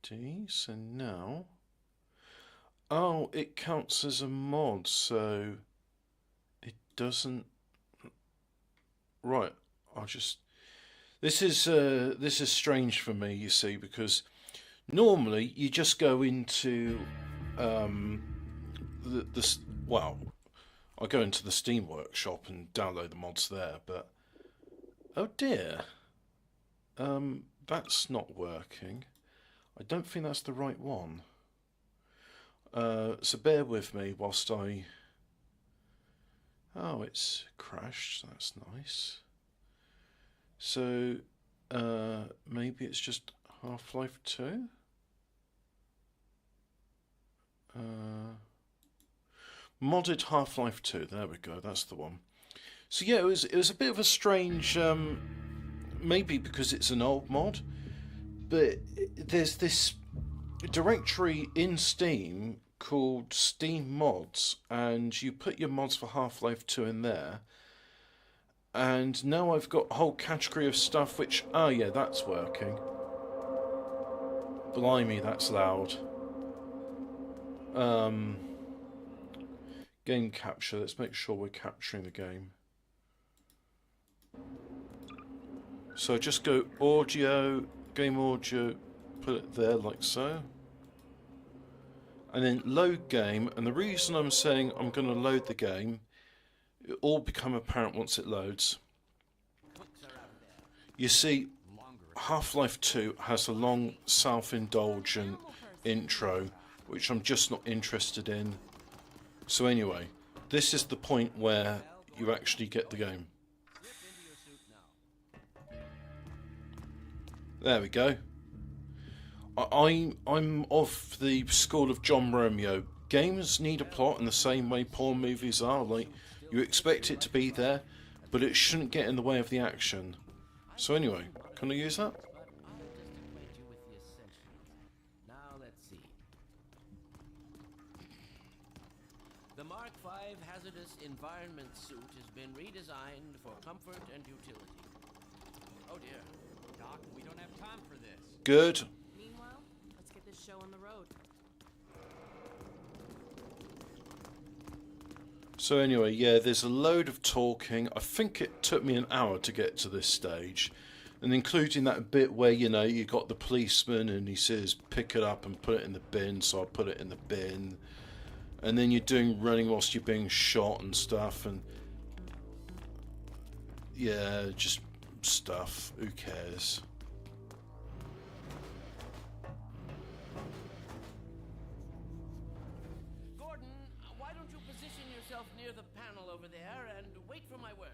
So now... Oh, it counts as a mod, so... It doesn't... Right, I'll just... This is strange for me, you see, because normally you just go into well, I go into the Steam Workshop and download the mods there, but oh dear, that's not working. I don't think that's the right one. So bear with me whilst I... Oh, it's crashed. That's nice. So maybe it's just Half-Life 2? Modded Half-Life 2, there we go, that's the one. So yeah, it was a bit of a strange, maybe because it's an old mod, but there's this directory in Steam called Steam Mods, and you put your mods for Half-Life 2 in there, and now I've got a whole category of stuff which, oh yeah, that's working. Blimey, that's loud. Game capture, let's make sure we're capturing the game. So just go audio, game audio, put it there like so. And then load game, and the reason I'm saying I'm going to load the game, it all become apparent once it loads. You see, Half-Life 2 has a long self-indulgent intro, which I'm just not interested in. So anyway, this is the point where you actually get the game. There we go. I'm of the school of John Romeo. Games need a plot in the same way porn movies are. Like, you expect it to be there, but it shouldn't get in the way of the action. So anyway, can I use that? The Mark V hazardous environment suit has been redesigned for comfort and utility. Oh dear. Doc, we don't have time for this. Good. Meanwhile, let's get this show on the road. So anyway, yeah, there's a load of talking. I think it took me an hour to get to this stage. And including that bit where, you know, you got the policeman and he says, pick it up and put it in the bin, so I put it in the bin. And then you're doing running whilst you're being shot and stuff, and yeah, just stuff. Who cares? Gordon, why don't you position yourself near the panel over there and wait for my word?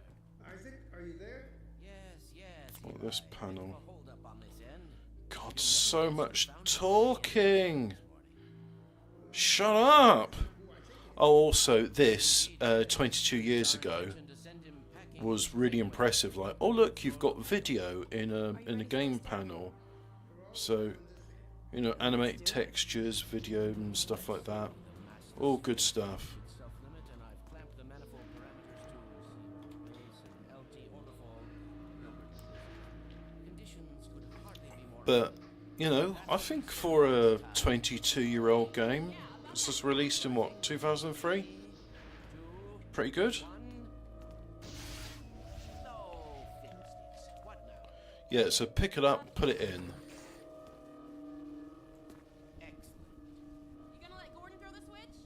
Isaac, are you there? Yes. Oh, this panel. Hold up on this end. God, so much talking. Shut up. Oh, also, this 22 years ago was really impressive. Like, oh look, you've got video in a game panel. So, you know, animated textures, video, and stuff like that. All good stuff. But, you know, I think for a 22-year-old game, this was released in what, 2003? Pretty good. Yeah, so pick it up, put it in. You gonna let Gordon throw the switch?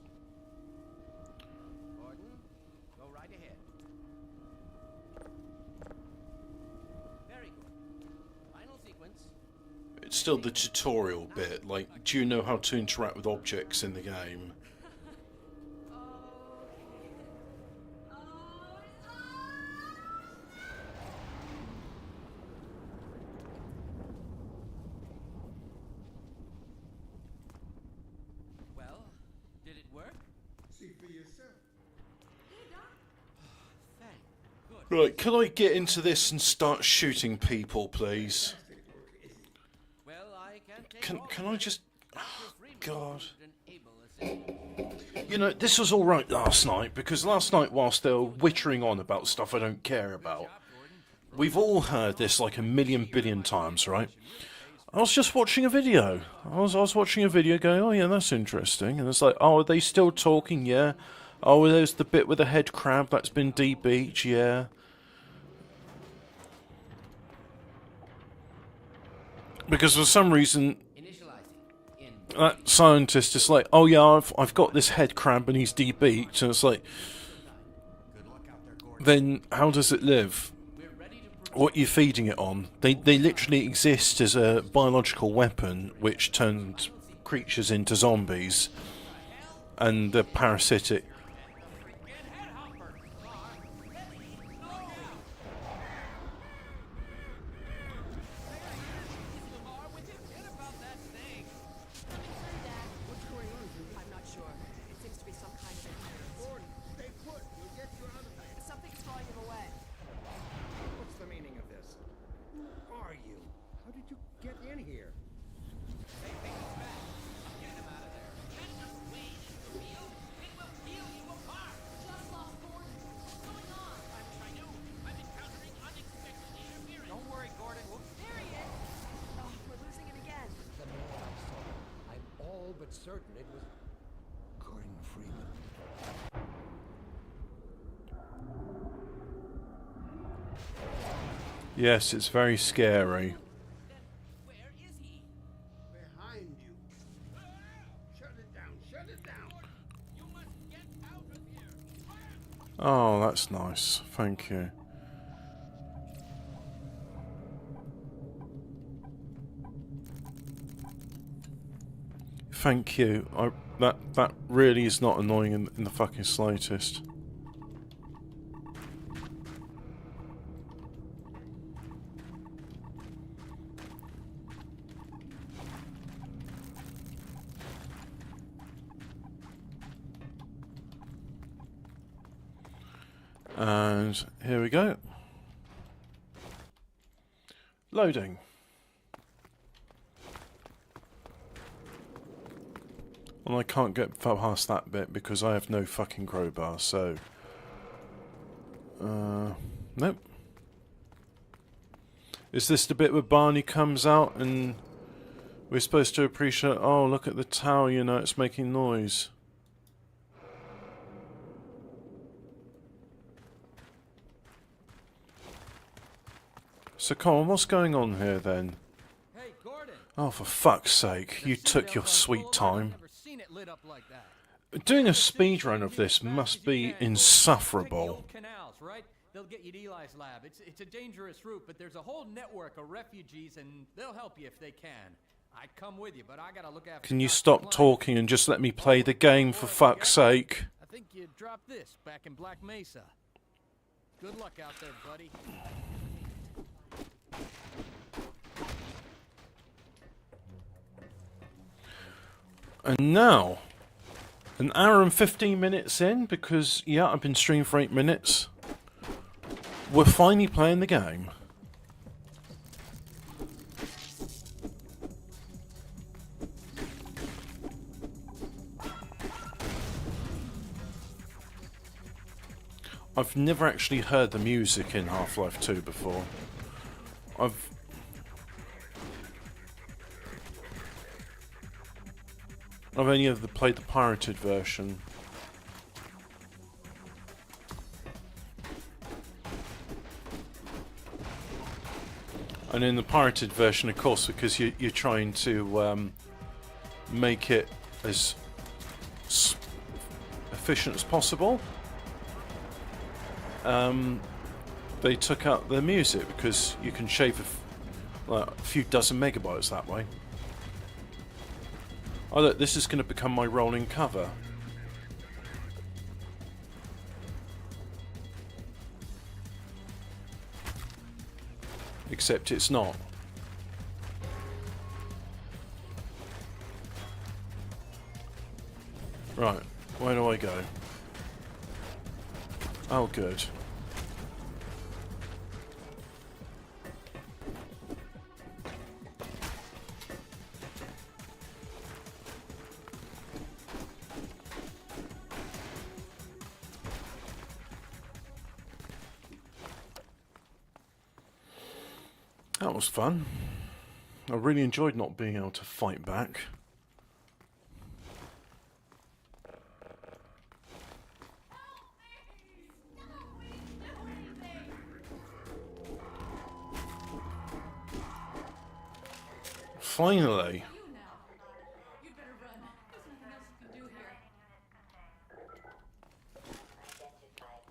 Gordon, go right ahead. Very good. Final sequence. It's still the tutorial bit, like, do you know how to interact with objects in the game? Well, did it work? See for yourself. Thank good. Right, can I get into this and start shooting people, please? Well, I can't take Can I just... Oh, God. an able assistant. You know, this was alright last night, because last night, whilst they were whittering on about stuff I don't care about, we've all heard this like a million billion times, right? I was just watching a video. I was watching a video going, oh yeah, that's interesting. And it's like, oh, are they still talking? Yeah. Oh, there's the bit with the head crab that's been de-beached. Yeah. Because for some reason, Initializing. In. that scientist is like, oh yeah, I've got this head crab and he's de-beaked, and it's like, then how does it live? We're ready to What are you feeding it on? They literally exist as a biological weapon which turned creatures into zombies, and they're parasitic. What's going on? I'm not sure. It seems to be some kind of inheritance. Gordon, stay put. You'll get your other thing. Something's drawing him away. What's the meaning of this? Who are you? How did you get in here? Just lost Gordon. What's going on? Don't worry, Gordon. There he is. Oh, we're losing him again. The man I saw, I'm all but certain it was Gordon Freeman. Yes, it's very scary. Where is he? Behind you. Shut it down. Shut it down. You must get out of here. Oh, that's nice. Thank you. Thank you. That really is not annoying in the fucking slightest. And here we go. Loading. Well, I can't get past that bit because I have no fucking crowbar, so... nope. Is this the bit where Barney comes out and we're supposed to appreciate, oh, look at the tower, you know, it's making noise. So, Colin, what's going on here then? Hey, Gordon. Oh, for fuck's sake, you took your sweet time. Never seen it lit up like that. Doing a speedrun of this must be Check the insufferable. old canals, right? They'll get you to Eli's lab. It's a dangerous route, but there's a whole network of refugees, and they'll help you if they can. I'd come with you, but I gotta look after. Can you Dr. stop Klein. talking and just let me play the game, for fuck's sake? I think you dropped this back in Black Mesa. Good luck out there, buddy. And now, an hour and 15 minutes in, because, yeah, I've been streaming for 8 minutes, we're finally playing the game. I've never actually heard the music in Half-Life 2 before. I've only ever played the pirated version. And in the pirated version, of course, because you're trying to make it as efficient as possible, they took out the music because you can shave a few dozen megabytes that way. Oh look, this is going to become my rolling cover. Except it's not. Right, where do I go? Oh good. That was fun. I really enjoyed not being able to fight back. Finally. You better run. There's nothing else you can do here.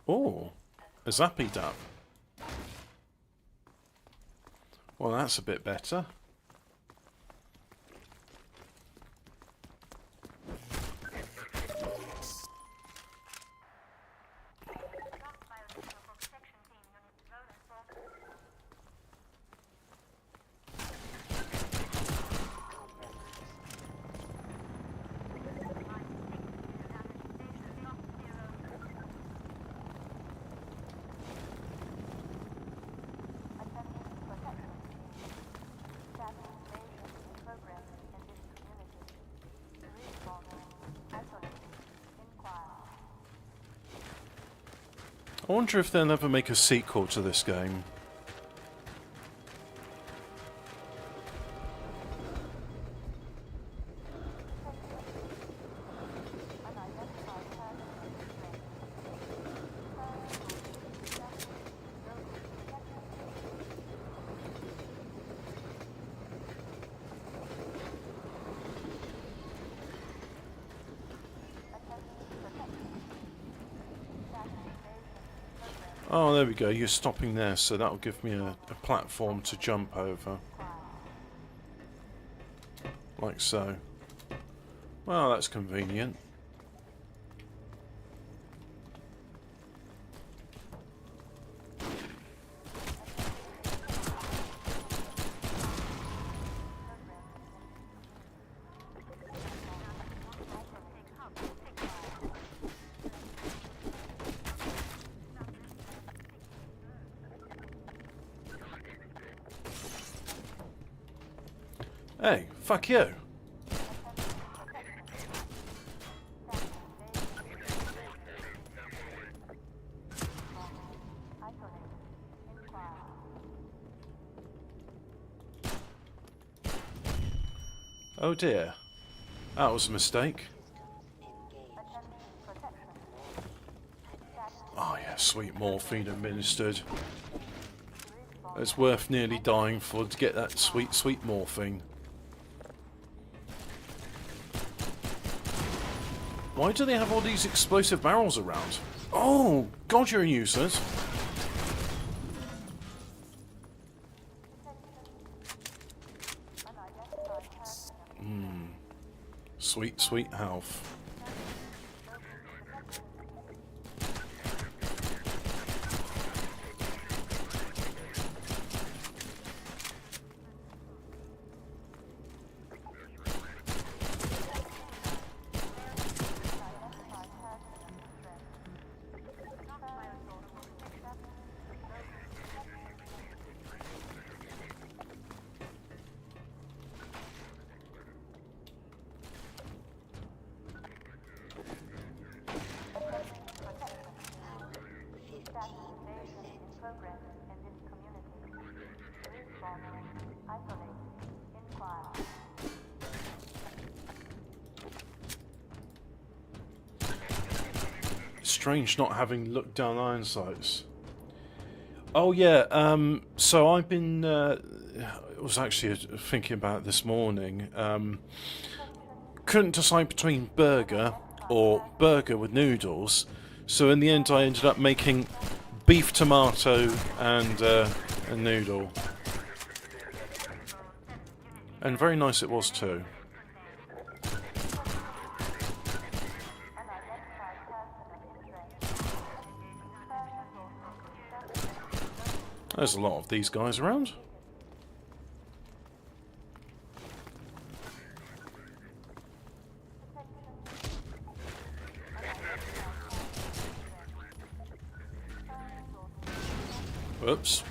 Oh, a zappy dap. Well, that's a bit better. I wonder if they'll ever make a sequel to this game. Oh, there we go. You're stopping there, so that'll give me a platform to jump over. Like so. Well, that's convenient. Hey, fuck you. Oh dear. That was a mistake. Oh yeah, sweet morphine administered. It's worth nearly dying for to get that sweet, sweet morphine. Why do they have all these explosive barrels around? Oh, God, you're a nuisance. Sweet, sweet health. Strange not having looked down iron sights. Oh yeah, so I've been I was actually thinking about it this morning. Couldn't decide between burger or burger with noodles, so in the end I ended up making beef tomato and a noodle. And very nice it was too. There's a lot of these guys around. Oops.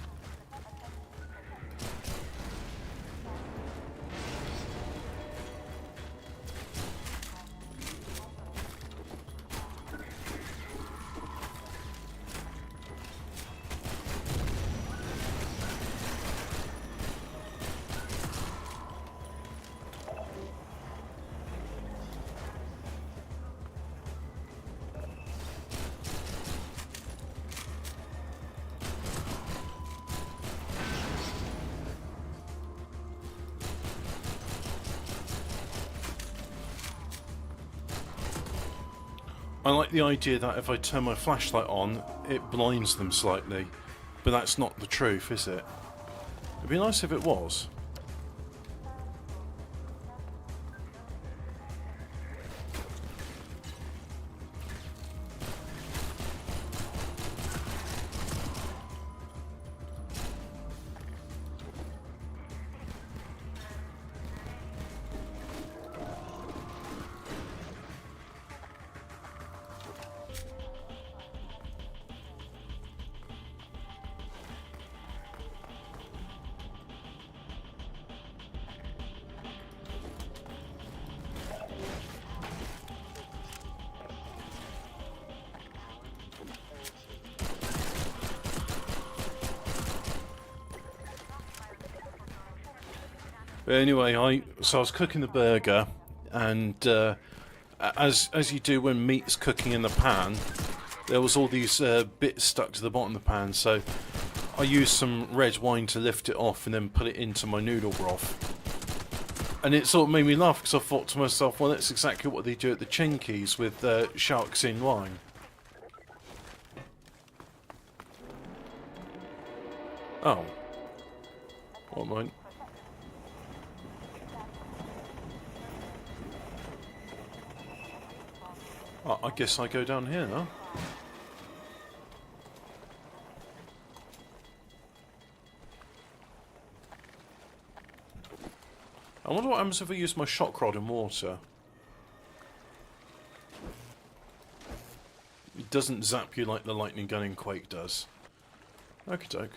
I like the idea that if I turn my flashlight on, it blinds them slightly. But that's not the truth, is it? It'd be nice if it was. But anyway, I was cooking the burger, and as you do when meat's cooking in the pan, there was all these bits stuck to the bottom of the pan. So I used some red wine to lift it off, and then put it into my noodle broth. And it sort of made me laugh because I thought to myself, well, that's exactly what they do at the Chinkies with sharks in wine. Oh, what mine? I guess I go down here now. I wonder what happens if I use my shock rod in water. It doesn't zap you like the lightning gun in Quake does. Okie doke.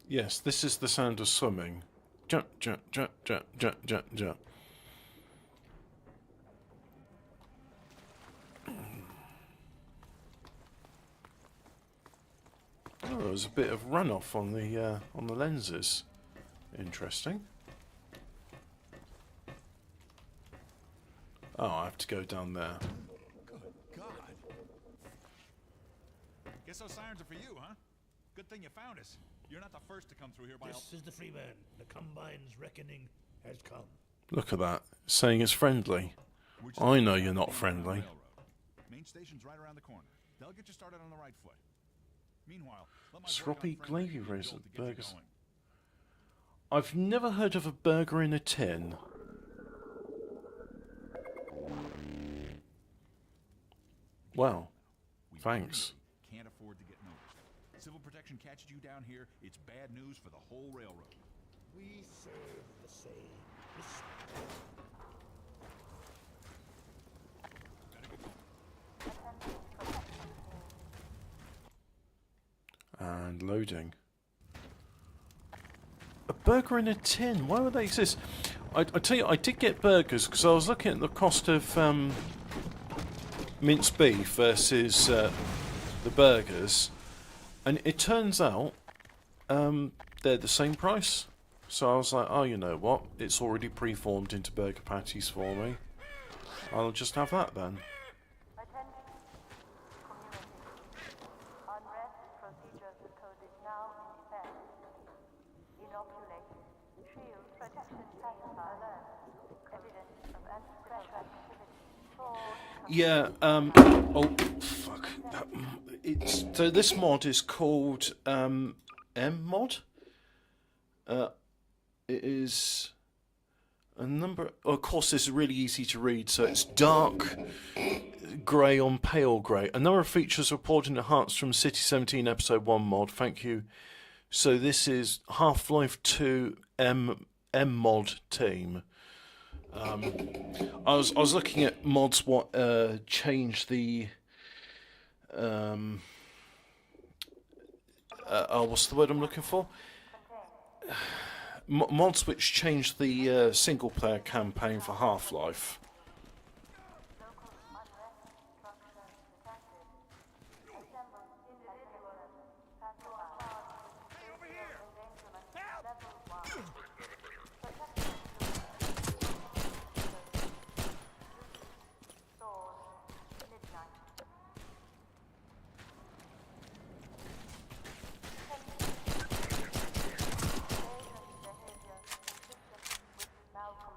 Yes, this is the sound of swimming. Jump, jump, jump, jump, jump, jump, jump. Oh, there's a bit of runoff on the lenses. Interesting. Oh, I have to go down there. Good God. Guess those sirens are for you, huh? Good thing you found us. You're not the first to come through here by This is the Freeman. The Combine's reckoning has come. Look at that, saying it's friendly. I know you're not friendly. Main station's right around the corner. They'll get you started on the right foot. Meanwhile, let my Sloppy gravy raisin burgers. I've never heard of a burger in a tin. Well, thanks. Can't afford to get noticed. Civil protection catches you down here, it's bad news for the whole railroad. We serve the same. And loading. A burger in a tin. Why would they exist? I tell you, I did get burgers because I was looking at the cost of minced beef versus the burgers, and it turns out they're the same price. So I was like, oh, you know what? It's already pre-formed into burger patties for me. I'll just have that then. Yeah, oh, fuck. So this mod is called, M-mod? It is a number... Oh, of course, this is really easy to read, so it's dark grey on pale grey. A number of features reported enhanced from City 17 Episode 1 mod, thank you. So this is Half-Life 2 M-mod team. I was looking at mods what change the what's the word I'm looking for? Mods which change the single player campaign for Half-Life.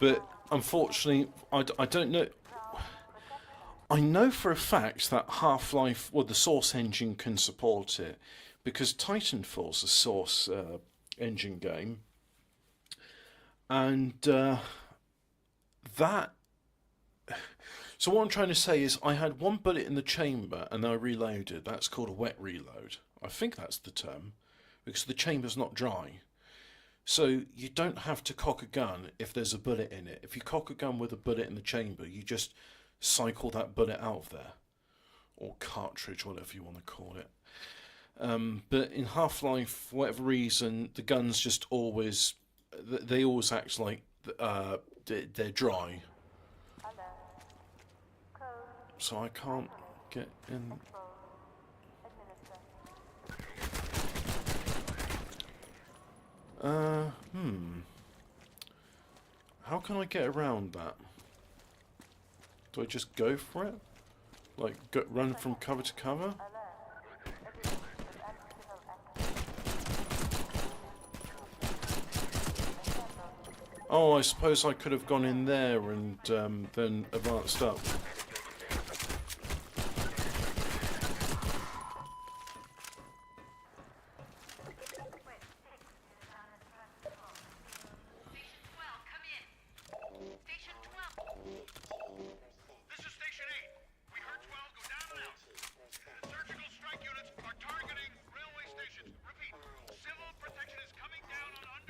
But unfortunately, I don't know. I know for a fact that Half-Life, well, the Source engine can support it, because Titanfall's a Source engine game, and that. So what I'm trying to say is, I had one bullet in the chamber and I reloaded. That's called a wet reload. I think that's the term, because the chamber's not dry. So you don't have to cock a gun if there's a bullet in it. If you cock a gun with a bullet in the chamber, you just cycle that bullet out of there, or cartridge, whatever you want to call it. But in Half-Life, for whatever reason, the guns just always, they always act like they're dry. So I can't get in. How can I get around that? Do I just go for it? Like, run from cover to cover? Oh, I suppose I could have gone in there and then advanced up.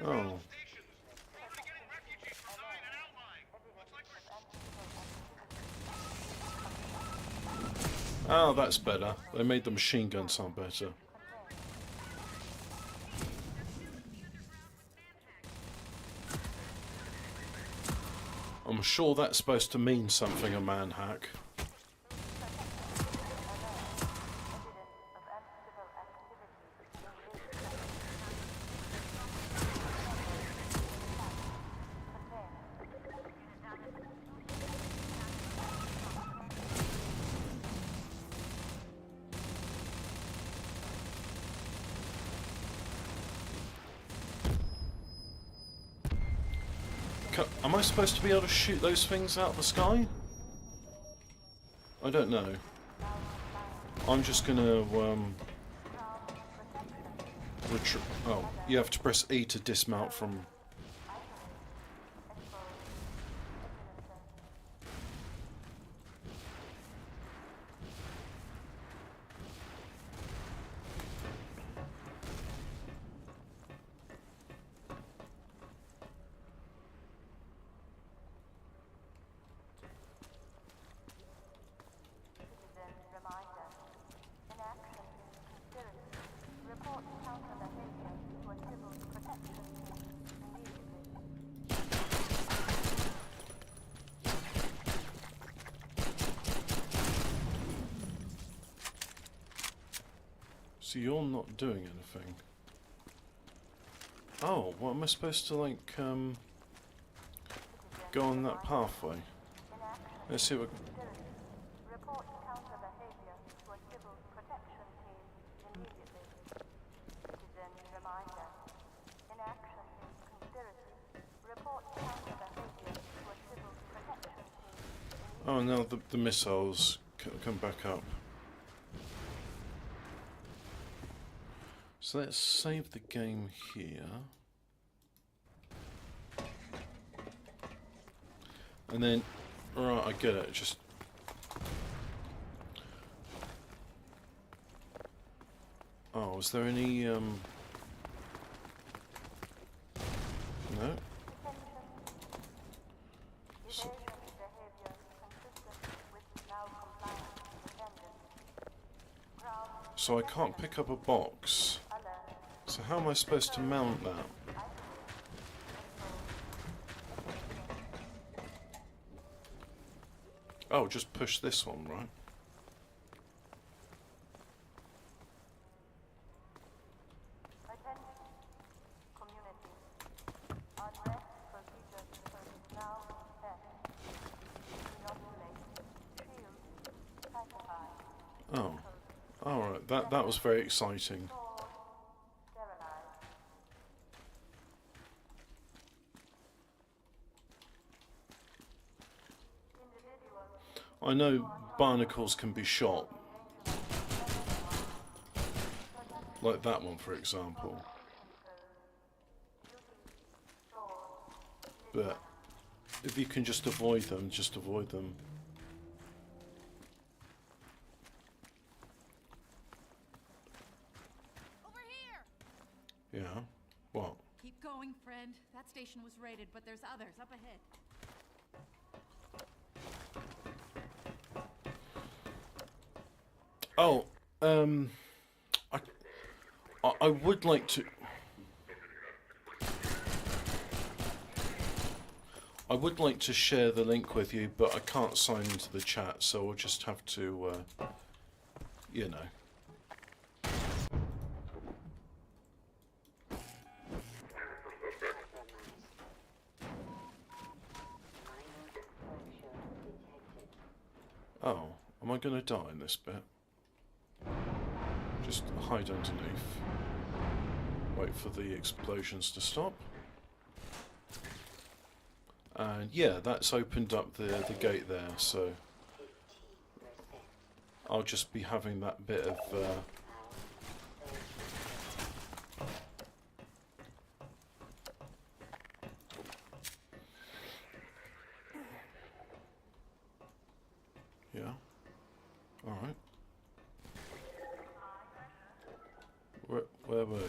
Oh. Oh, that's better. They made the machine gun sound better. I'm sure that's supposed to mean something, a manhack. Am I supposed to be able to shoot those things out of the sky? I don't know. I'm just gonna oh, you have to press E to dismount from. So you're not doing anything. Oh, what am I supposed to, like, go on that pathway? Let's see what. Oh, now the missiles come back up. So let's save the game here. And then, right, I get it, just... Oh, is there any, No? So I can't pick up a box. So how am I supposed to mount that? Oh, just push this one, right? Oh, alright, that was very exciting. I know barnacles can be shot. Like that one, for example. But if you can just avoid them, just avoid them. Over here! Yeah. What? Keep going, friend. That station was raided, but there's others up ahead. Oh, I would like to. I would like to share the link with you, but I can't sign into the chat, so we'll just have to, you know. Oh, am I going to die in this bit? Just hide underneath. Wait for the explosions to stop. And yeah, that's opened up the gate there, so I'll just be having that bit of yeah. Alright. Where were you?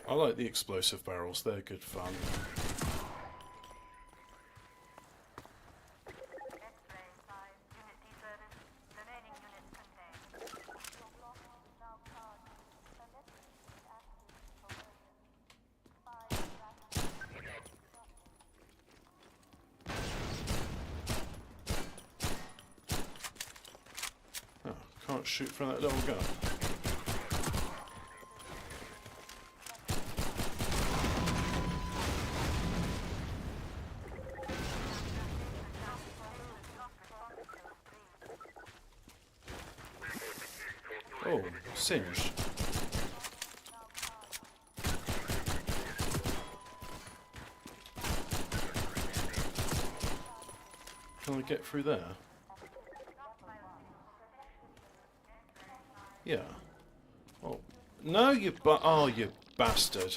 I like the explosive barrels, they're good fun. Oh, can't shoot from that little gun. Oh, singed. Can I get through there? Yeah. Oh, no, oh, you bastard.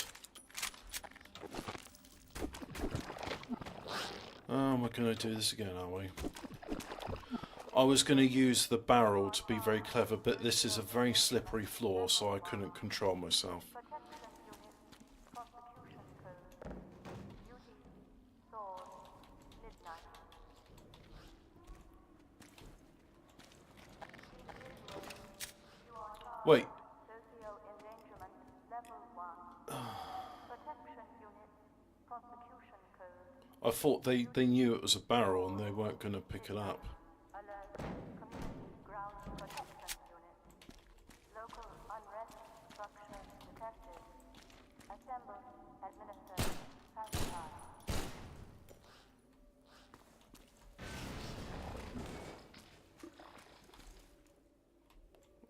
Oh, we're going to do this again, are we? I was going to use the barrel to be very clever, but this is a very slippery floor, so I couldn't control myself. Wait. I thought they knew it was a barrel and they weren't going to pick it up.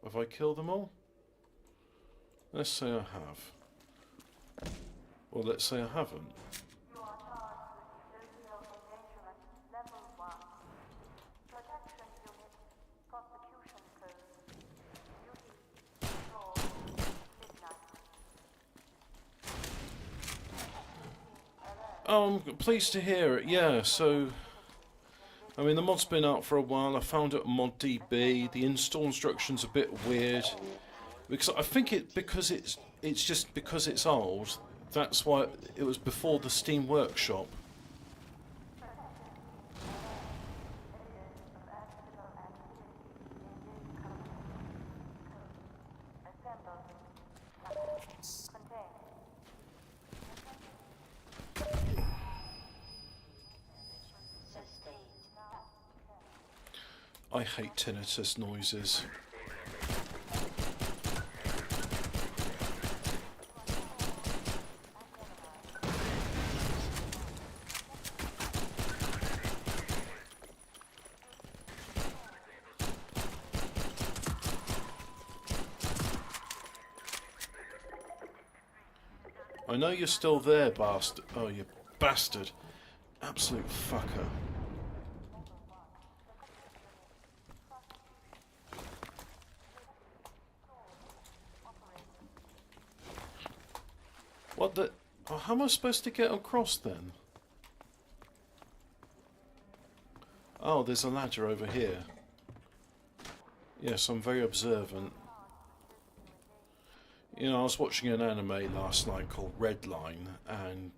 Have I killed them all? Let's say I have. Well, let's say I haven't. Oh, I'm pleased to hear it, yeah, so... I mean, the mod's been out for a while. I found it on ModDB. The install instruction's a bit weird. Because I think because it's old, that's why it was before the Steam Workshop. I hate tinnitus noises. I know you're still there, bastard. Oh, you bastard. Absolute fucker. What the... Oh, how am I supposed to get across then? Oh, there's a ladder over here. Yes, I'm very observant. You know, I was watching an anime last night called Redline, and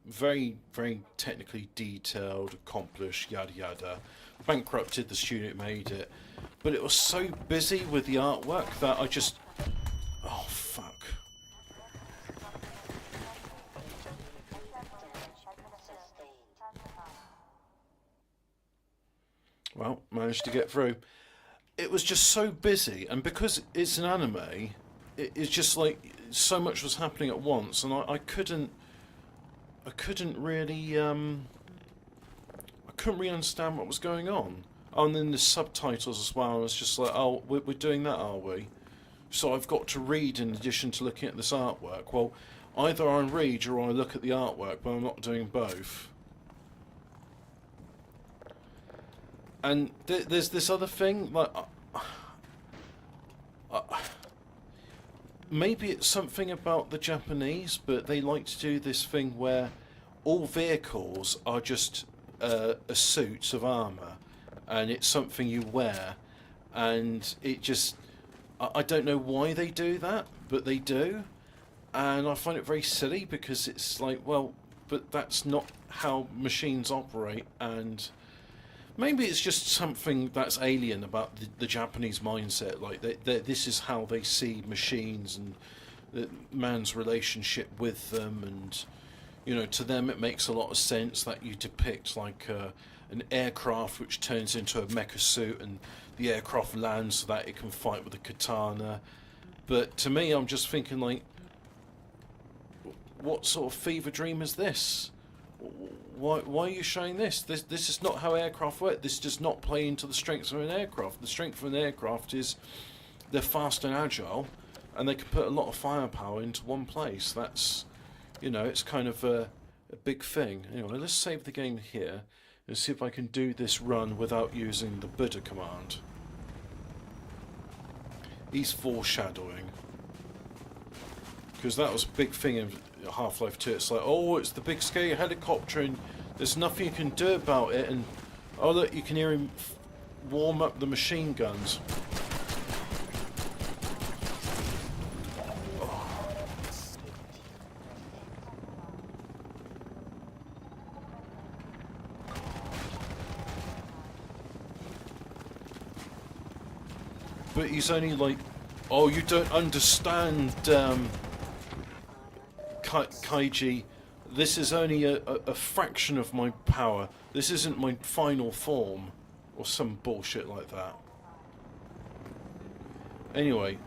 very, very technically detailed, accomplished, yada yada. Bankrupted the studio that made it, but it was so busy with the artwork that I just... Oh, fuck. Well, managed to get through. It was just so busy, and because it's an anime, it's just like so much was happening at once, and I couldn't really understand what was going on. Oh, and then the subtitles as well. I was just like, oh, we're doing that, are we? So I've got to read in addition to looking at this artwork. Well, either I read or I look at the artwork, but I'm not doing both. And there's this other thing, like, maybe it's something about the Japanese, but they like to do this thing where all vehicles are just a suit of armour, and it's something you wear, and it just... I don't know why they do that, but they do, and I find it very silly, because it's like, well, but that's not how machines operate, and... Maybe it's just something that's alien about the Japanese mindset. Like this is how they see machines and man's relationship with them, and you know, to them it makes a lot of sense that you depict like an aircraft which turns into a mecha suit, and the aircraft lands so that it can fight with a katana. But to me, I'm just thinking like, what sort of fever dream is this? Why are you showing this? This is not how aircraft work. This does not play into the strengths of an aircraft. The strength of an aircraft is they're fast and agile, and they can put a lot of firepower into one place. That's, you know, it's kind of a big thing. Anyway, let's save the game here and see if I can do this run without using the Buddha command. He's foreshadowing. Because that was a big thing in Half-Life 2. It's like, oh, it's the big scary helicopter and there's nothing you can do about it, and oh look, you can hear him warm up the machine guns. Oh. But he's only like, oh, you don't understand, Kaiji, this is only a fraction of my power. This isn't my final form. Or some bullshit like that. Anyway.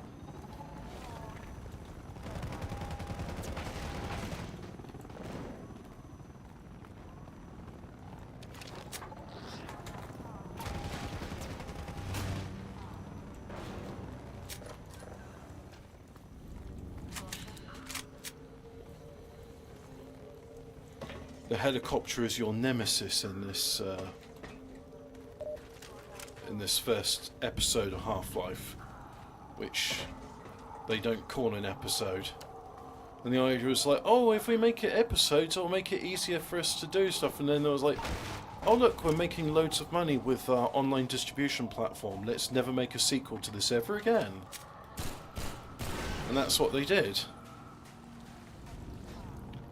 The helicopter is your nemesis in this first episode of Half-Life, which they don't call an episode. And the idea was like, oh, if we make it episodes, it'll make it easier for us to do stuff. And then there was like, oh look, we're making loads of money with our online distribution platform. Let's never make a sequel to this ever again. And that's what they did.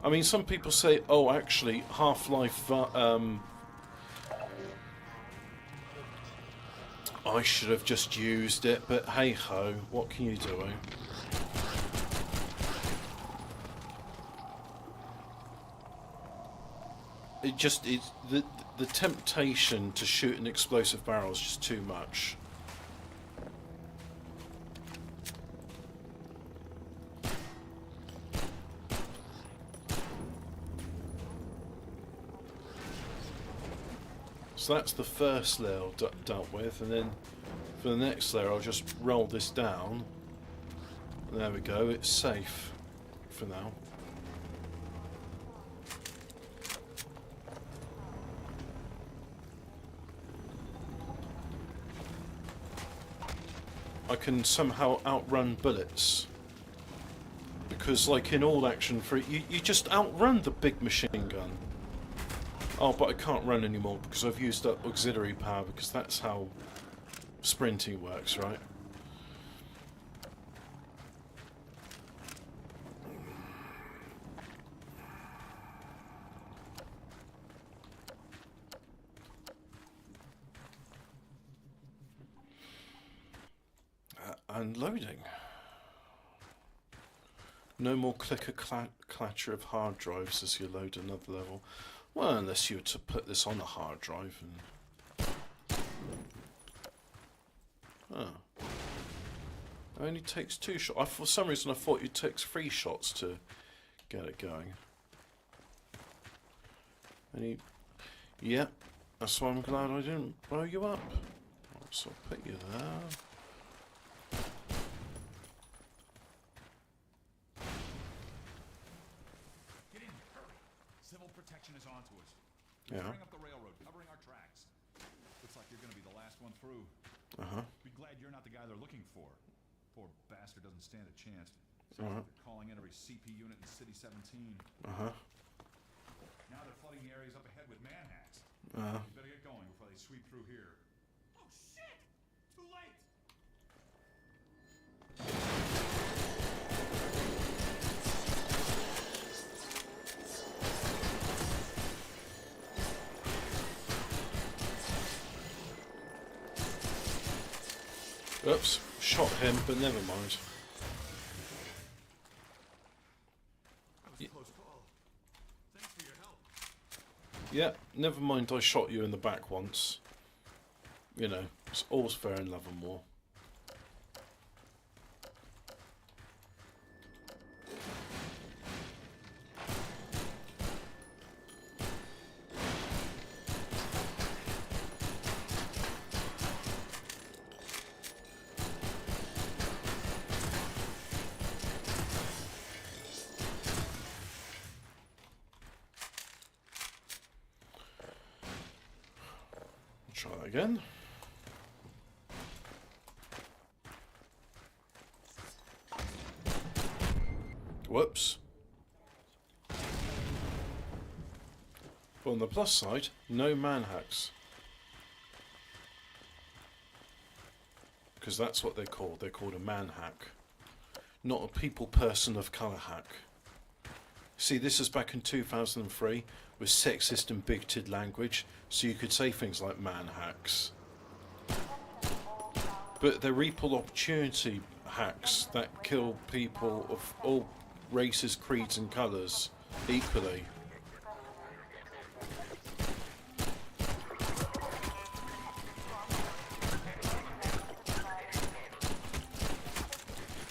I mean, some people say, oh, actually, Half-Life, I should have just used it, but hey-ho, what can you do, eh? The temptation to shoot an explosive barrel is just too much. So that's the first layer dealt with, and then for the next layer I'll just roll this down. There we go, it's safe for now. I can somehow outrun bullets. Because, like in all Action 3, you just outrun the big machine gun. Oh, but I can't run anymore because I've used up auxiliary power, because that's how sprinting works, right? And loading. No more clicker clatter of hard drives as you load another level. Well, unless you were to put this on a hard drive and... Oh. It only takes 2 shots. For some reason I thought it takes 3 shots to get it going. Yeah, that's why I'm glad I didn't blow you up. So I'll put you there. Is onto us. Yeah. Clearing up the railroad, covering our tracks. Looks like you're going to be the last one through. Be glad you're not the guy they're looking for. Poor bastard doesn't stand a chance. Sounds like they're calling in every CP unit in City 17. Now they're flooding the areas up ahead with manhacks. You better get going before they sweep through here. Oh shit! Too late! Oops, shot him, but never mind. That was a close call. Thanks for your help. Yeah, never mind I shot you in the back once. You know, it's all's fair in love and war. Try that again. Whoops. But on the plus side, no manhacks. Because that's what they're called. They're called a manhack. Not a people person of colour hack. See, this is back in 2003 with sexist and bigoted language, so you could say things like manhacks. But they're equal opportunity hacks that kill people of all races, creeds and colours equally.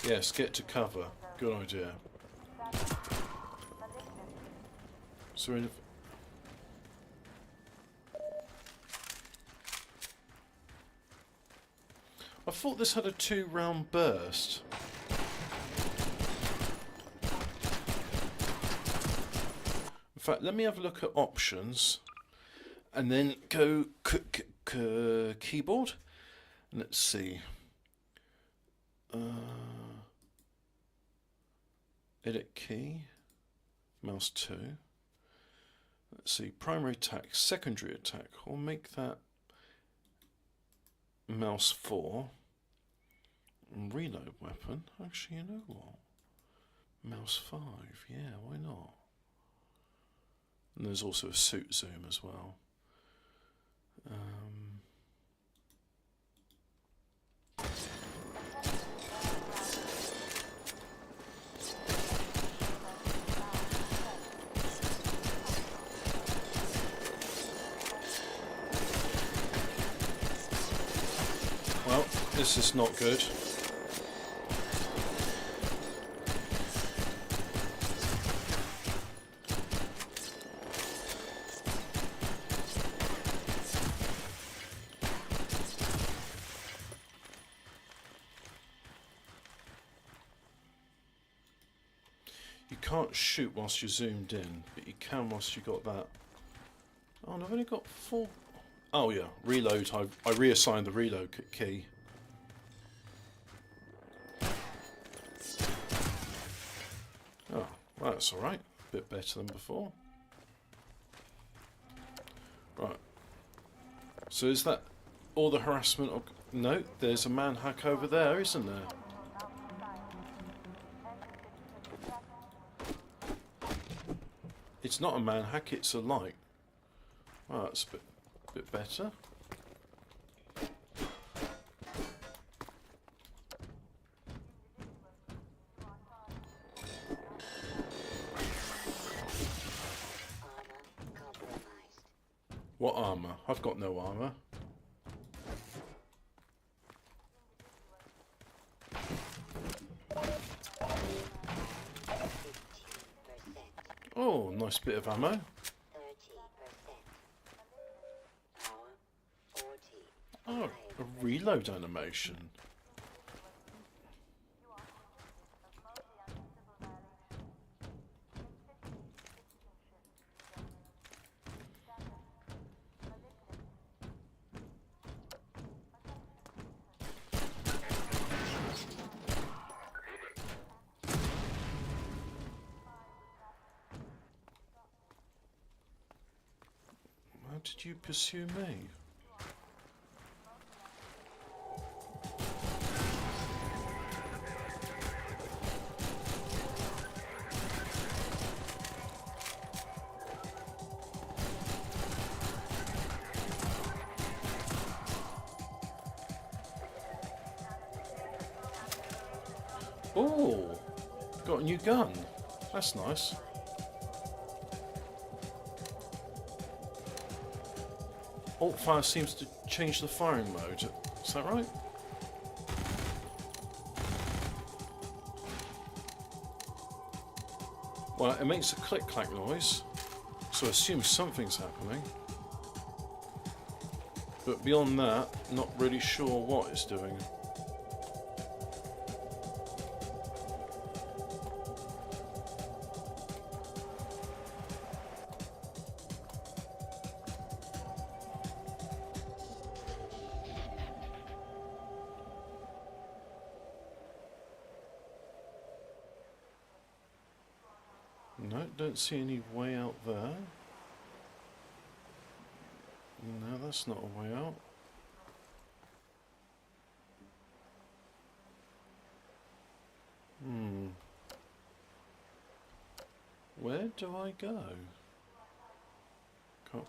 Yes, get to cover. Good idea. So I thought this had a 2-round burst. In fact, let me have a look at options and then go keyboard. And let's see. Edit key. Mouse 2. Let's see. Primary attack, secondary attack. We'll make that mouse 4. And reload weapon. Actually, you know what? Mouse 5. Yeah, why not? And there's also a suit zoom as well. Well, this is not good. You can't shoot whilst you're zoomed in, but you can whilst you got that. Oh, and I've only got 4. Oh yeah, reload. I reassigned the reload key. Well, that's alright. A bit better than before. Right. So is that all the harassment? No, there's a man hack over there, isn't there? It's not a man hack, it's a light. Well, that's a bit better. What armour? I've got no armour. Oh, nice bit of ammo. Oh, a reload animation. How did you pursue me? Oh, got a new gun. That's nice. Alt fire seems to change the firing mode. Is that right? Well, it makes a click-clack noise, so I assume something's happening. But beyond that, not really sure what it's doing. No, don't see any way out there. No, that's not a way out. Where do I go? Can't.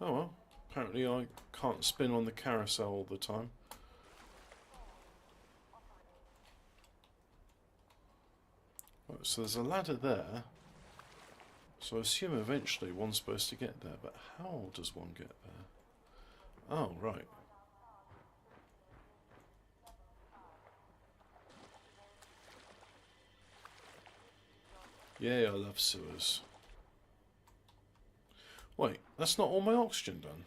Oh well, apparently I can't spin on the carousel all the time. Right, so there's a ladder there. So I assume eventually one's supposed to get there, but how does one get there? Oh, right. Yeah, I love sewers. Wait, that's not all my oxygen done.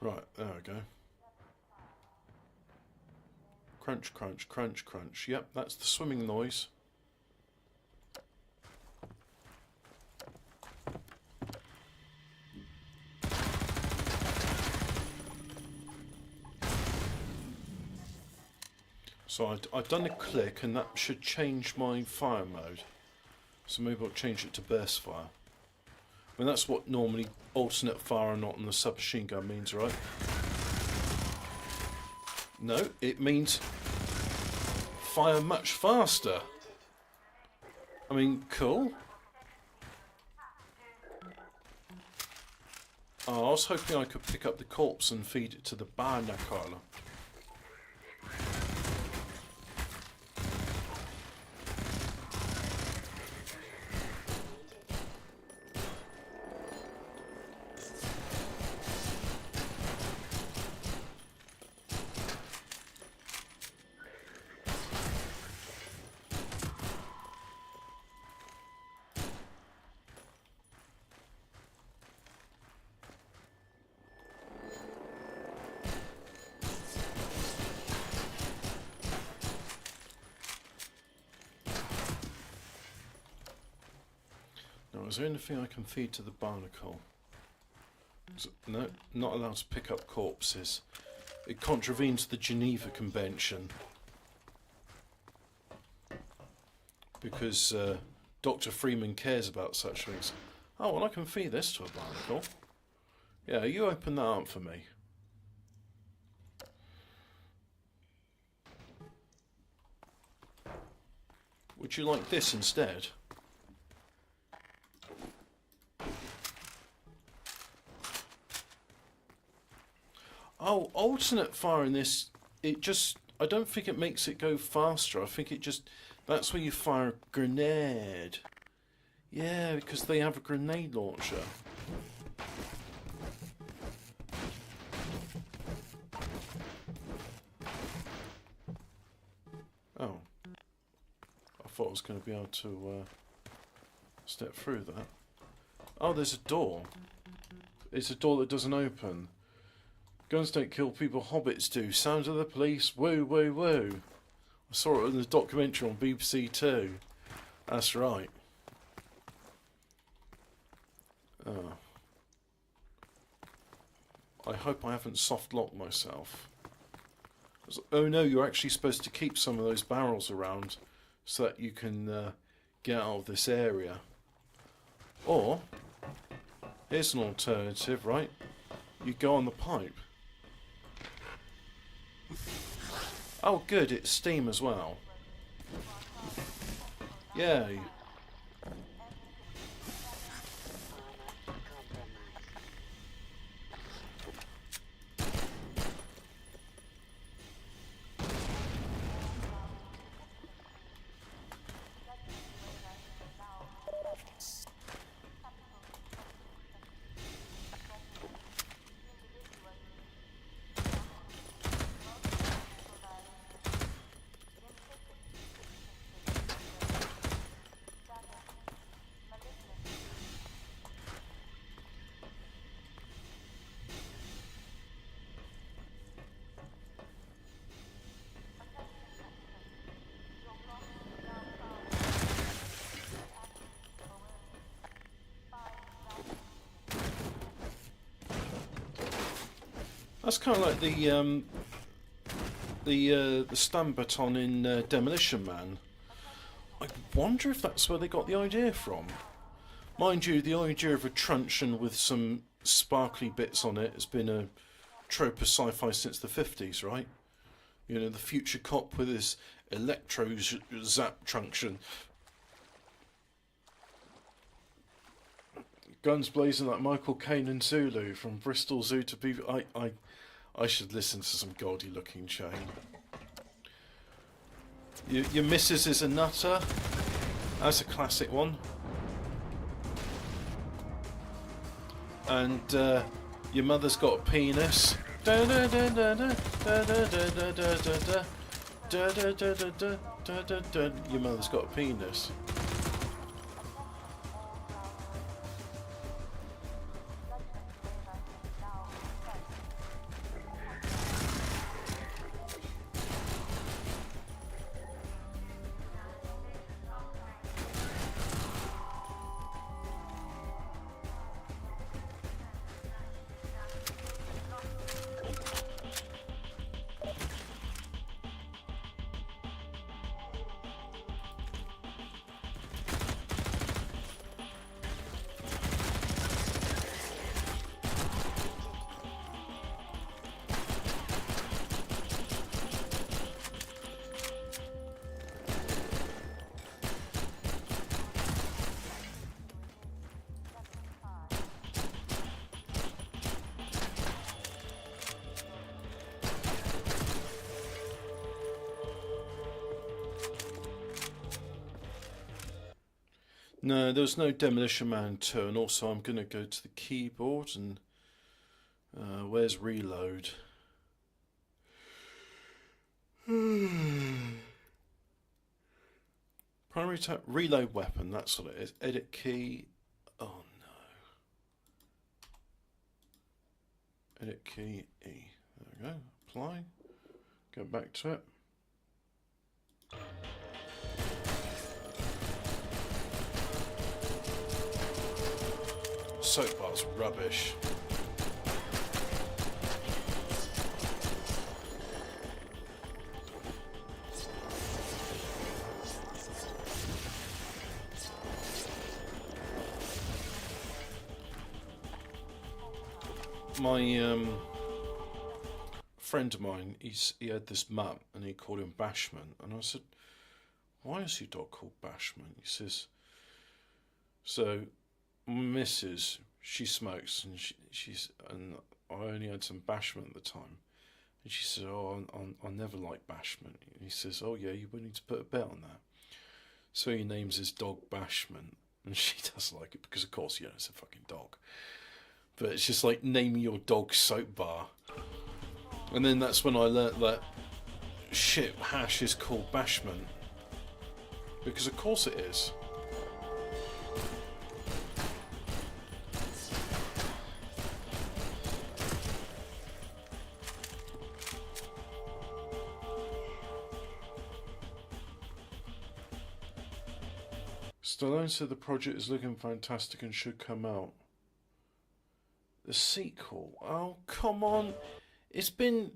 Right, there we go. Crunch, crunch, crunch, crunch. Yep, that's the swimming noise. So I've done a click, and that should change my fire mode. So maybe I'll change it to burst fire. I mean, that's what normally alternate fire or not on the submachine gun means, right? No, it means fire much faster. I mean, cool. Oh, I was hoping I could pick up the corpse and feed it to the barnacle. Now, is there anything I can feed to the barnacle? No, not allowed to pick up corpses. It contravenes the Geneva Convention. Because Dr. Freeman cares about such things. Oh, well, I can feed this to a barnacle. Yeah, you open that up for me. Would you like this instead? Oh, alternate fire in this, it just, I don't think it makes it go faster. I think it just, that's where you fire a grenade. Yeah, because they have a grenade launcher. Oh. I thought I was going to be able to step through that. Oh, there's a door. It's a door that doesn't open. Guns don't kill people, hobbits do. Sounds of the police, woo, woo, woo. I saw it in the documentary on BBC Two. That's right. Oh. I hope I haven't soft-locked myself. Oh no, you're actually supposed to keep some of those barrels around so that you can get out of this area. Or, here's an alternative, right? You go on the pipe. Oh good, it's steam as well. Yay. That's kind of like the stun baton in Demolition Man. I wonder if that's where they got the idea from. Mind you, the idea of a truncheon with some sparkly bits on it has been a trope of sci-fi since the 50s, right? You know, the future cop with his electro zap truncheon. Guns blazing like Michael Caine and Zulu from Bristol Zoo to be. I should listen to some Goldie looking chain. Your missus is a nutter. That's a classic one. And your mother's got a penis. Your mother's got a penis. No, there's no Demolition Man 2, and also I'm going to go to the keyboard and... where's reload? Primary tap, reload weapon, that's what it is. Edit key, oh no. Edit key, E. There we go, apply. Go back to it. Soap bar's rubbish. my friend of mine, he had this mutt and he called him Bashman, and I said, "Why is your dog called Bashman?" He says, "So, my missus, she smokes, and she's and I only had some Bashman at the time." And she said, "Oh, I never liked Bashman." And he says, "Oh yeah, you would need to put a bet on that." So he names his dog Bashman, and she does like it because, of course, you know, it's a fucking dog. But it's just like naming your dog Soap Bar. And then that's when I learnt that shit hash is called Bashman. Because of course it is. Stallone said the project is looking fantastic and should come out. The sequel? Oh, come on. It's been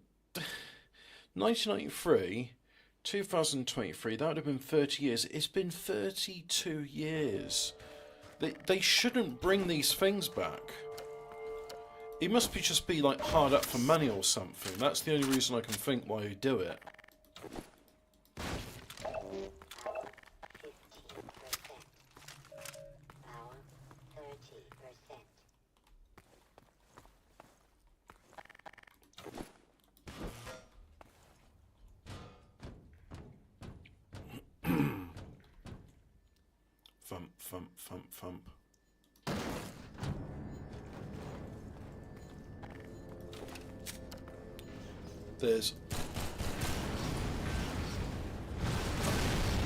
1993, 2023, that would have been 30 years. It's been 32 years. They shouldn't bring these things back. It must be just be like hard up for money or something. That's the only reason I can think why you do it. Thump, thump, thump, thump. There's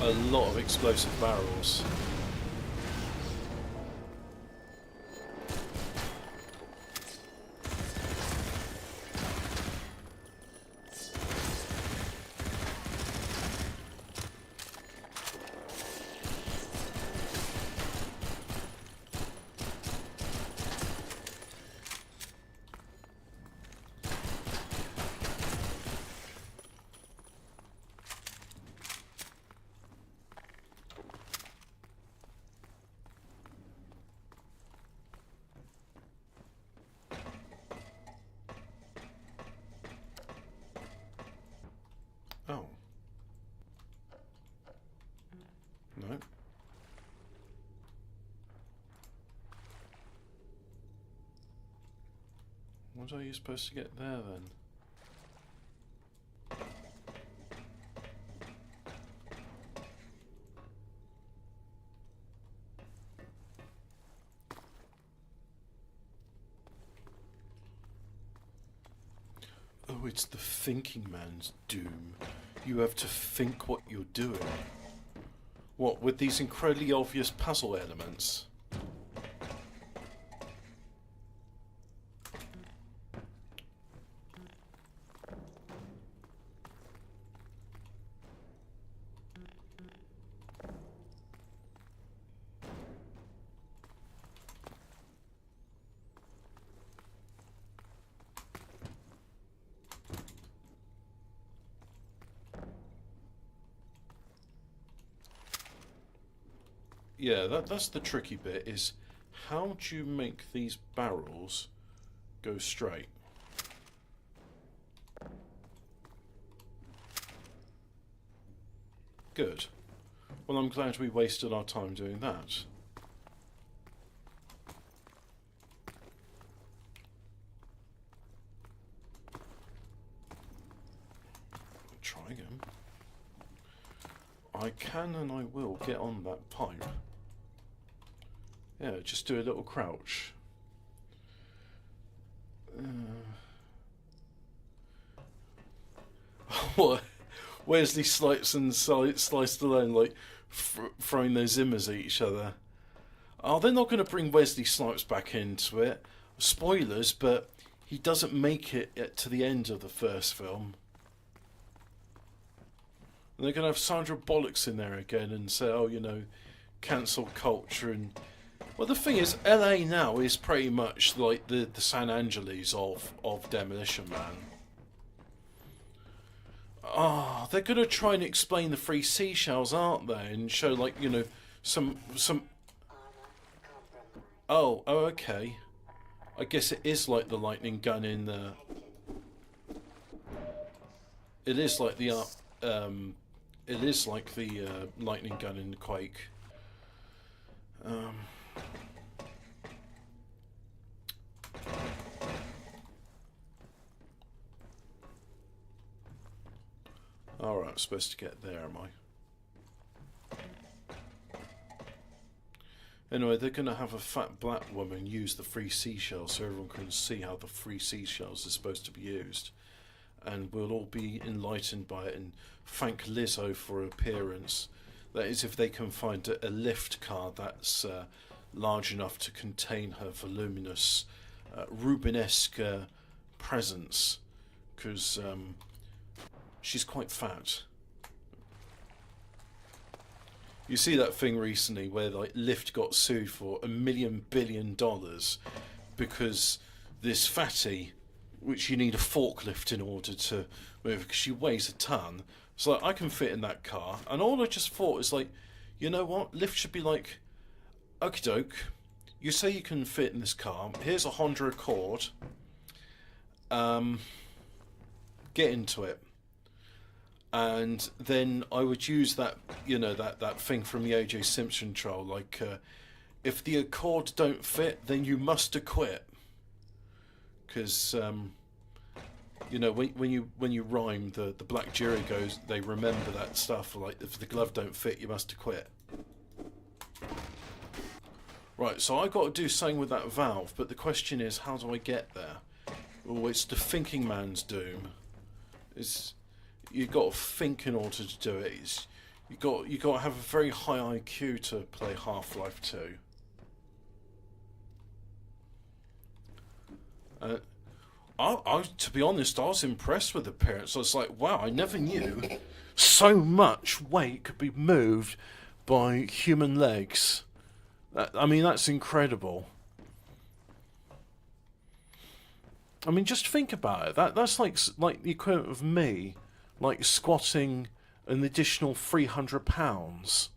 a lot of explosive barrels. Oh. No. What are you supposed to get there then? Oh, it's the thinking man's doom. You have to think what you're doing. What, with these incredibly obvious puzzle elements? Yeah, that's the tricky bit, is how do you make these barrels go straight? Good. Well, I'm glad we wasted our time doing that. Try again. I can and I will get on that pipe. Yeah, just do a little crouch. What? Wesley Snipes and Sly Stallone like throwing their zimmers at each other. Oh, they're not going to bring Wesley Snipes back into it. Spoilers, but he doesn't make it to the end of the first film. And they're going to have Sandra Bullock's in there again and say, oh, you know, cancel culture. And well, the thing is, LA now is pretty much like the San Angeles of Demolition Man. Oh, they're going to try and explain the three seashells, aren't they? And show, like, you know, some... Oh, okay. I guess it is like the lightning gun in the... It is like the lightning gun in the Quake. Alright, I'm supposed to get there, am I? Anyway, they're going to have a fat black woman use the free seashells so everyone can see how the free seashells are supposed to be used. And we'll all be enlightened by it and thank Lizzo for her appearance. That is, if they can find a lift car that's large enough to contain her voluminous, Rubenesque presence. Because she's quite fat. You see that thing recently where like Lyft got sued for $1 billion because this fatty, which you need a forklift in order to move because she weighs a ton. It's like, I can fit in that car. And all I just thought is like, you know what? Lyft should be like, okie doke, you say you can fit in this car. Here's a Honda Accord. Get into it. And then I would use that, you know, that thing from the O.J. Simpson trial, like, if the Accord don't fit, then you must acquit. Because, you know, when you rhyme, the black jury goes, they remember that stuff, like, if the glove don't fit, you must acquit. Right, so I got to do something with that valve, but the question is, how do I get there? Oh, it's the thinking man's doom. You've got to think in order to do it. You got to have a very high IQ to play Half-Life 2. To be honest, I was impressed with the appearance. I was like, wow, I never knew so much weight could be moved by human legs. I mean, that's incredible. I mean, just think about it. That's like the equivalent of me, like squatting an additional 300 pounds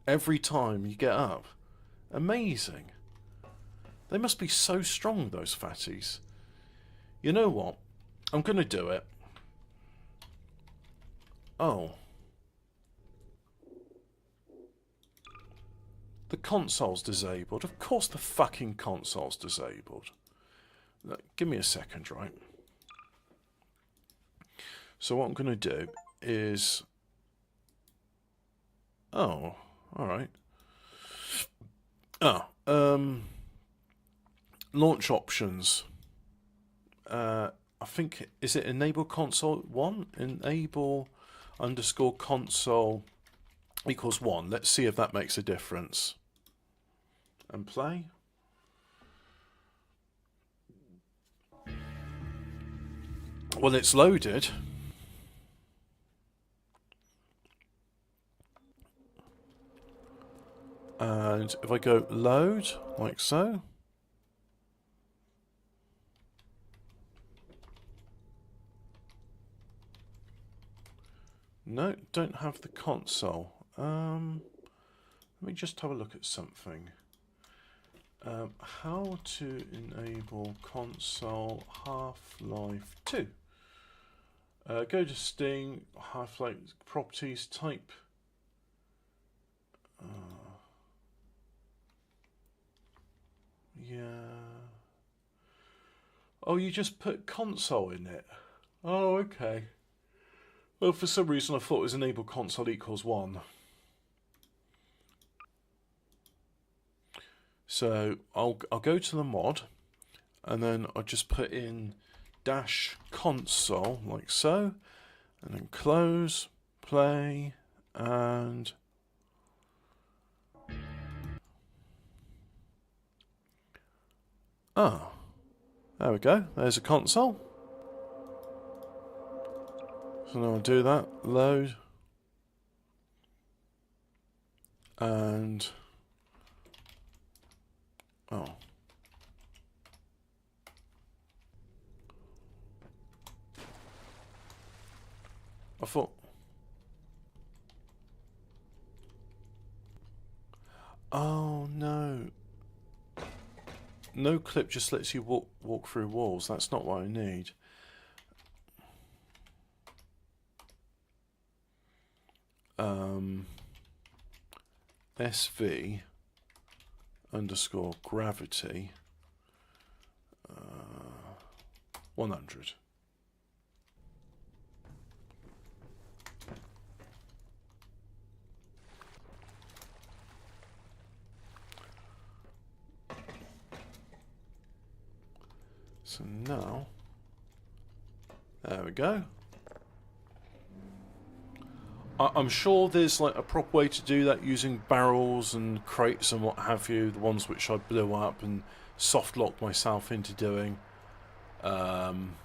every time you get up. Amazing. They must be so strong, those fatties. You know what? I'm going to do it. Oh. The console's disabled. Of course the fucking console's disabled. Look, give me a second, right? So what I'm going to do is... Oh, alright. Launch options. I think, is it enable console 1? Enable _ console equals 1. Let's see if that makes a difference. And play. Well, it's loaded. And if I go load, like so. No, don't have the console. Let me just have a look at something. How to enable console Half-Life 2. Go to Steam, Half-Life properties, type. Yeah. Oh, you just put console in it. Oh, okay. Well, for some reason I thought it was enable console equals 1. So I'll go to the mod, and then I'll just put in -console like so, and then close, play, and there we go. There's a console. So now I'll do that, load, and I thought, oh no, No clip just lets you walk through walls. That's not what I need. SV underscore gravity 100. So now, there we go. I'm sure there's like a proper way to do that using barrels and crates and what have you, the ones which I blew up and soft locked myself into doing. Can't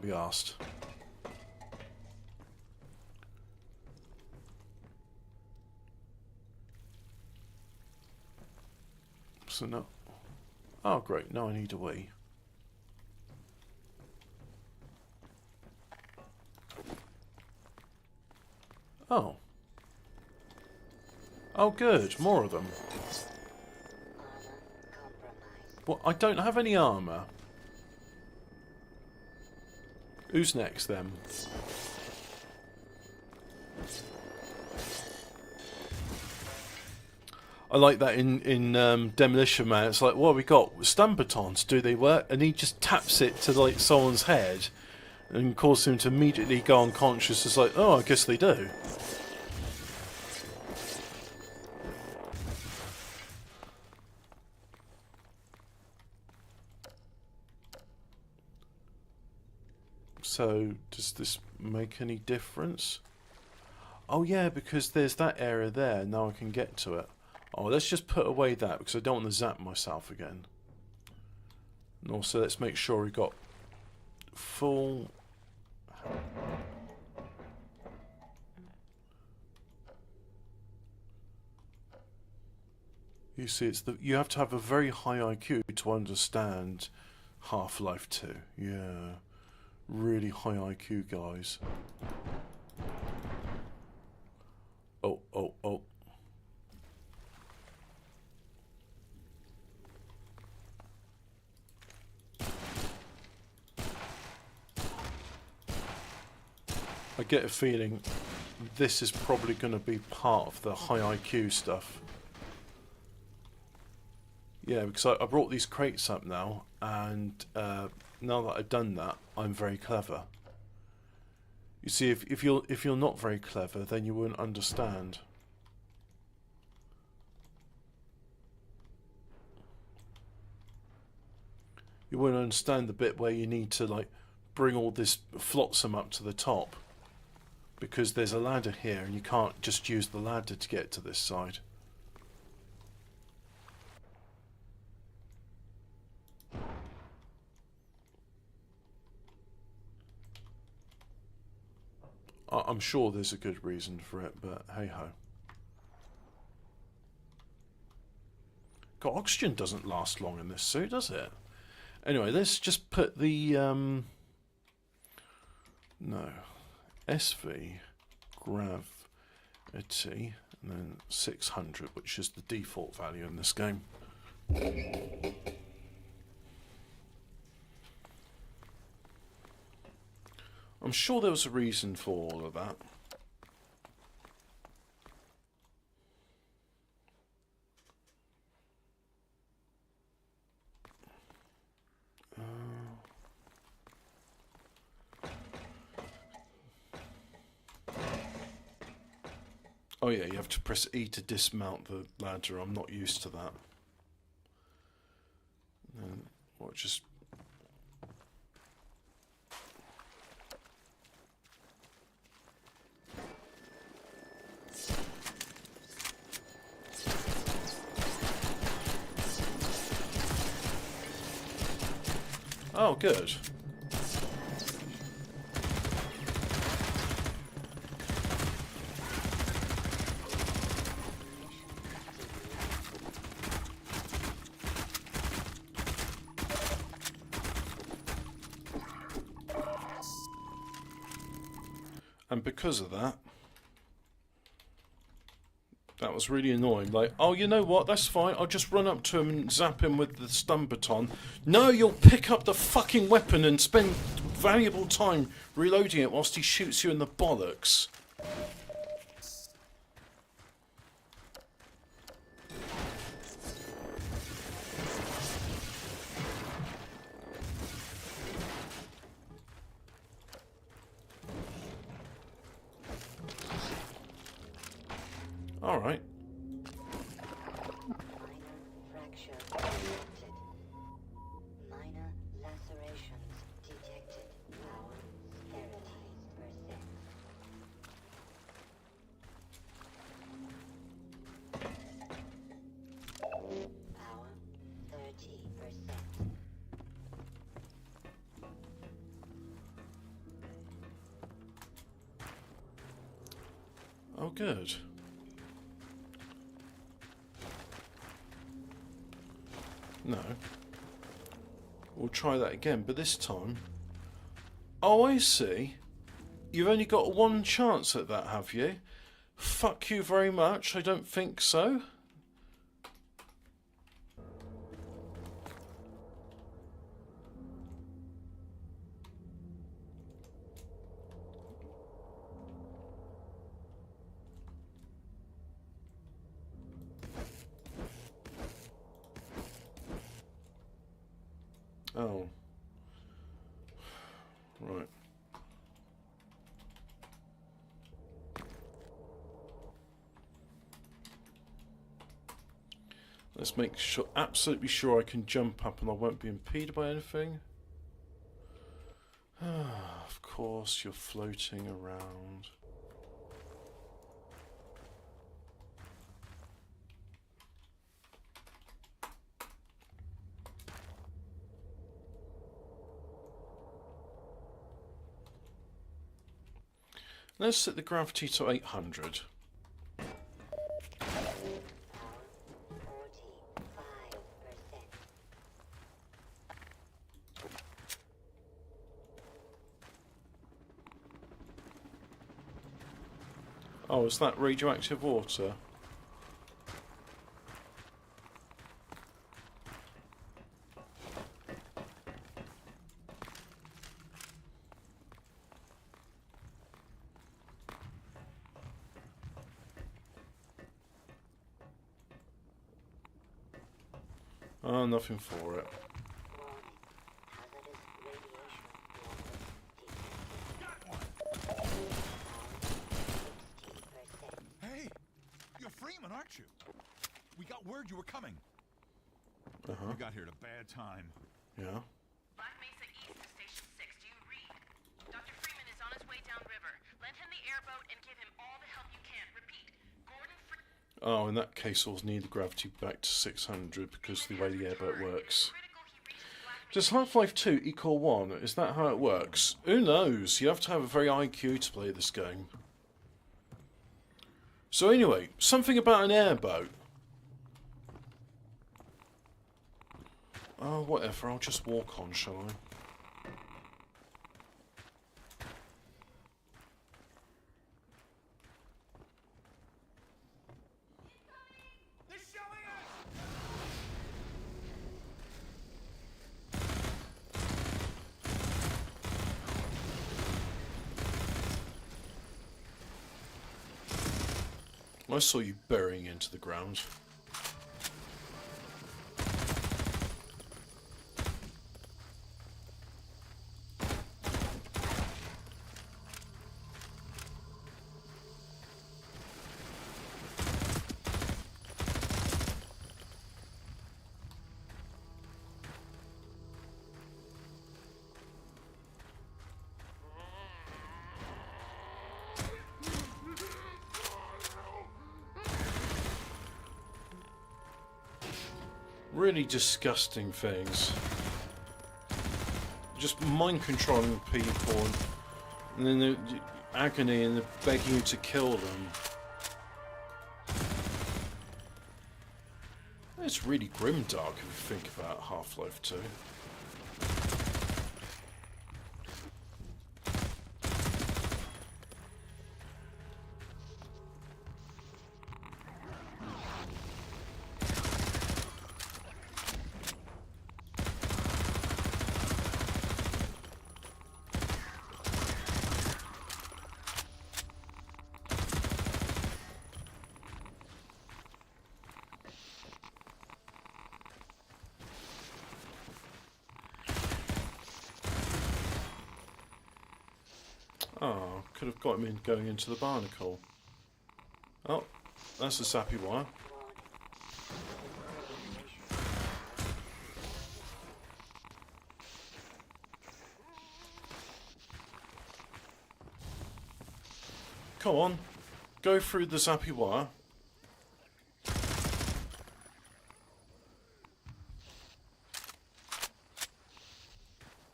be asked. So no. Oh great, now I need a wee. Oh. Oh good, more of them. Well, I don't have any armour. Who's next then? I like that in Demolition Man. It's like, what have we got? Stun batons, do they work? And he just taps it to like someone's head and causes him to immediately go unconscious. It's like, oh, I guess they do. So, does this make any difference? Oh yeah, because there's that area there. Now I can get to it. Oh, let's just put away that because I don't want to zap myself again. And also, let's make sure we got full. You see, it's you have to have a very high IQ to understand Half-Life 2. Yeah, really high IQ guys. Oh, oh, oh. I get a feeling this is probably going to be part of the high IQ stuff. Yeah, because I brought these crates up now, and now that I've done that, I'm very clever. You see, if you're not very clever, then you wouldn't understand. You wouldn't understand the bit where you need to like bring all this flotsam up to the top. Because there's a ladder here and you can't just use the ladder to get to this side. I'm sure there's a good reason for it, but hey ho. God, oxygen doesn't last long in this suit, does it? Anyway, let's just put the no. SV gravity and then 600, which is the default value in this game. I'm sure there was a reason for all of that. Oh yeah, you have to press E to dismount the ladder. I'm not used to that. And what just... Oh, good. And because of that, was really annoying. Like, oh, you know what? That's fine. I'll just run up to him and zap him with the stun baton. No, you'll pick up the fucking weapon and spend valuable time reloading it whilst he shoots you in the bollocks. All right. Minor lacerations detected. Power sterilized percent. Power 30%. Oh, good. No. We'll try that again, but this time... Oh, I see. You've only got one chance at that, have you? Fuck you very much, I don't think so. Oh. Right. Let's make sure, absolutely sure I can jump up and I won't be impeded by anything. Of course, you're floating around. Let's set the gravity to 800. Oh, is that radioactive water? Oh, nothing for it. Hey, you're Freeman, aren't you? We got word you were coming. You got here at a bad time. Yeah. Black Mesa East to Station 6. Do you read? Dr. Freeman is on his way downriver. Lend him the airboat and give him all the help you can. Repeat. Gordon Oh, in that case, I'll need the gravity back to 600 because of the way the airboat works. Does Half-Life 2 equal 1? Is that how it works? Who knows? You have to have a very IQ to play this game. So anyway, something about an airboat. Oh, whatever. I'll just walk on, shall I? I saw you burying into the ground. Really disgusting things. Just mind controlling people and then the agony and the begging you to kill them. It's really grimdark if you think about Half-Life 2. Oh, could have got him in going into the barnacle. Oh, that's a sappy wire. Come on, go through the zappy wire.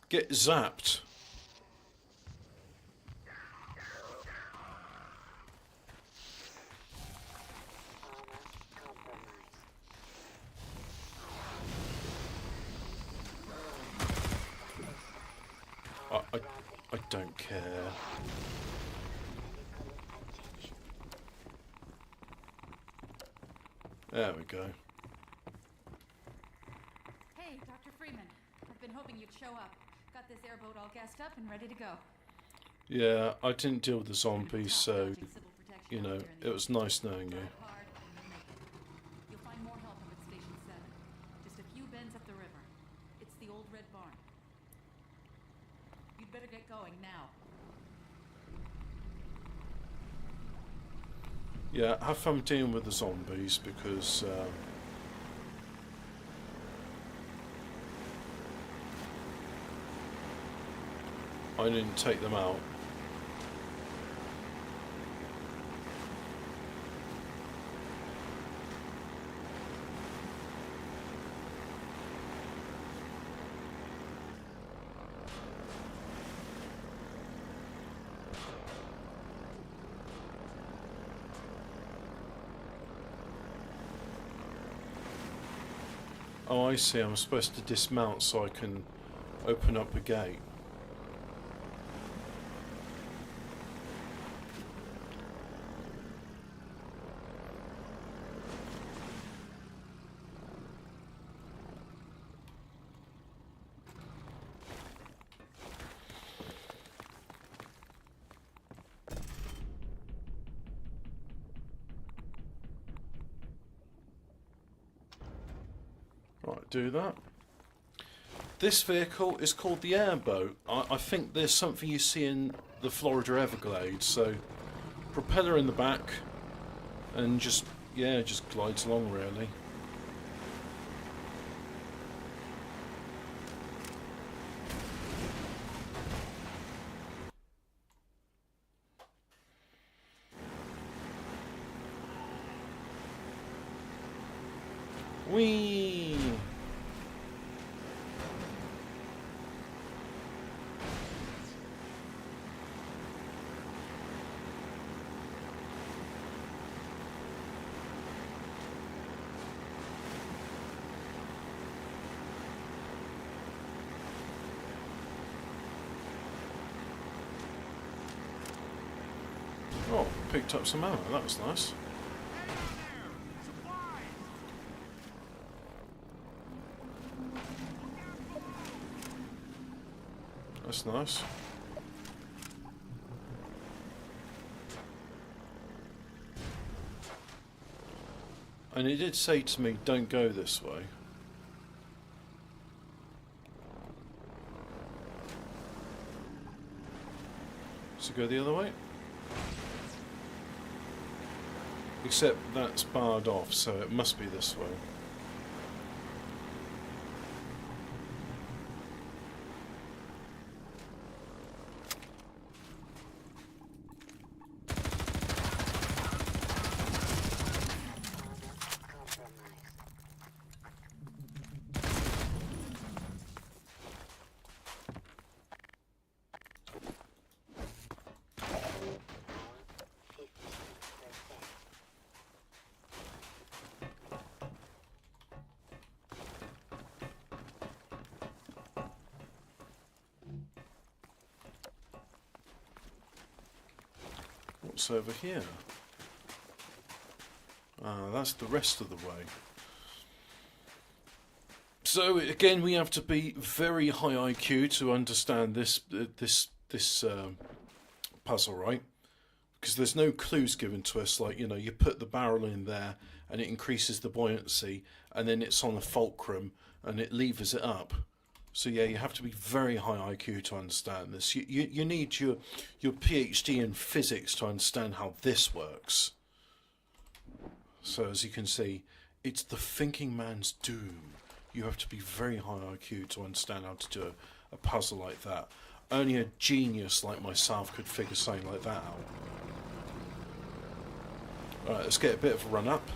Get zapped. I don't care. There we go. Hey, Dr. Freeman. I've been hoping you'd show up. Got this airboat all gassed up and ready to go. Yeah, I didn't deal with the zombies, so, you know, it was nice knowing you. You'll find more help up at Station 7. Just a few bends up the river. It's the old red barn. You'd better get going now. Yeah, have fun dealing with the zombies because I didn't take them out. Oh, I see. I'm supposed to dismount so I can open up a gate. Right, do that. This vehicle is called the airboat. I think there's something you see in the Florida Everglades. So, propeller in the back, and just glides along really. Whee! Oh, picked up some ammo, that was nice. That's nice. And he did say to me, don't go this way. So go the other way? Except that's barred off, so it must be this way. What's over here? Ah, that's the rest of the way. So again, we have to be very high IQ to understand this puzzle, right? Because there's no clues given to us. Like, you know, you put the barrel in there and it increases the buoyancy, and then it's on a fulcrum and it levers it up. So yeah, you have to be very high IQ to understand this. You need your PhD in physics to understand how this works. So as you can see, it's the thinking man's doom. You have to be very high IQ to understand how to do a puzzle like that. Only a genius like myself could figure something like that out. Alright, let's get a bit of a run up.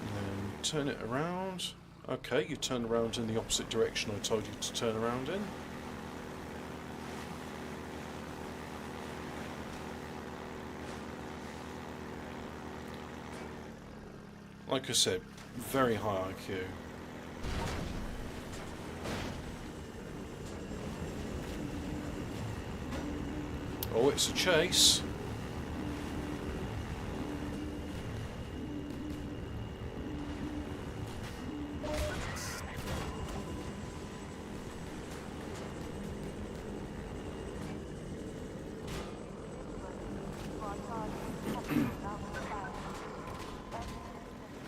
And then turn it around. Okay, you turn around in the opposite direction I told you to turn around in. Like I said, very high IQ. Oh, it's a chase.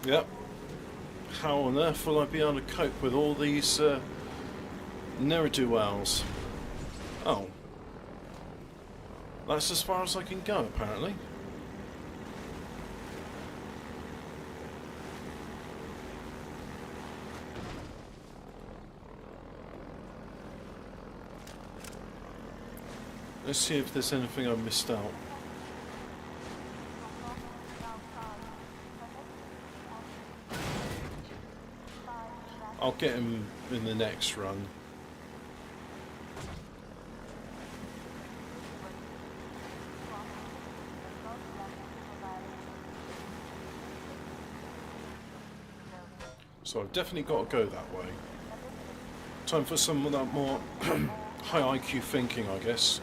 Yep. How on earth will I be able to cope with all these ne'er-do-wells? Oh. That's as far as I can go, apparently. Let's see if there's anything I missed out. I'll get him in the next run. So I've definitely got to go that way. Time for some of that more high IQ thinking, I guess.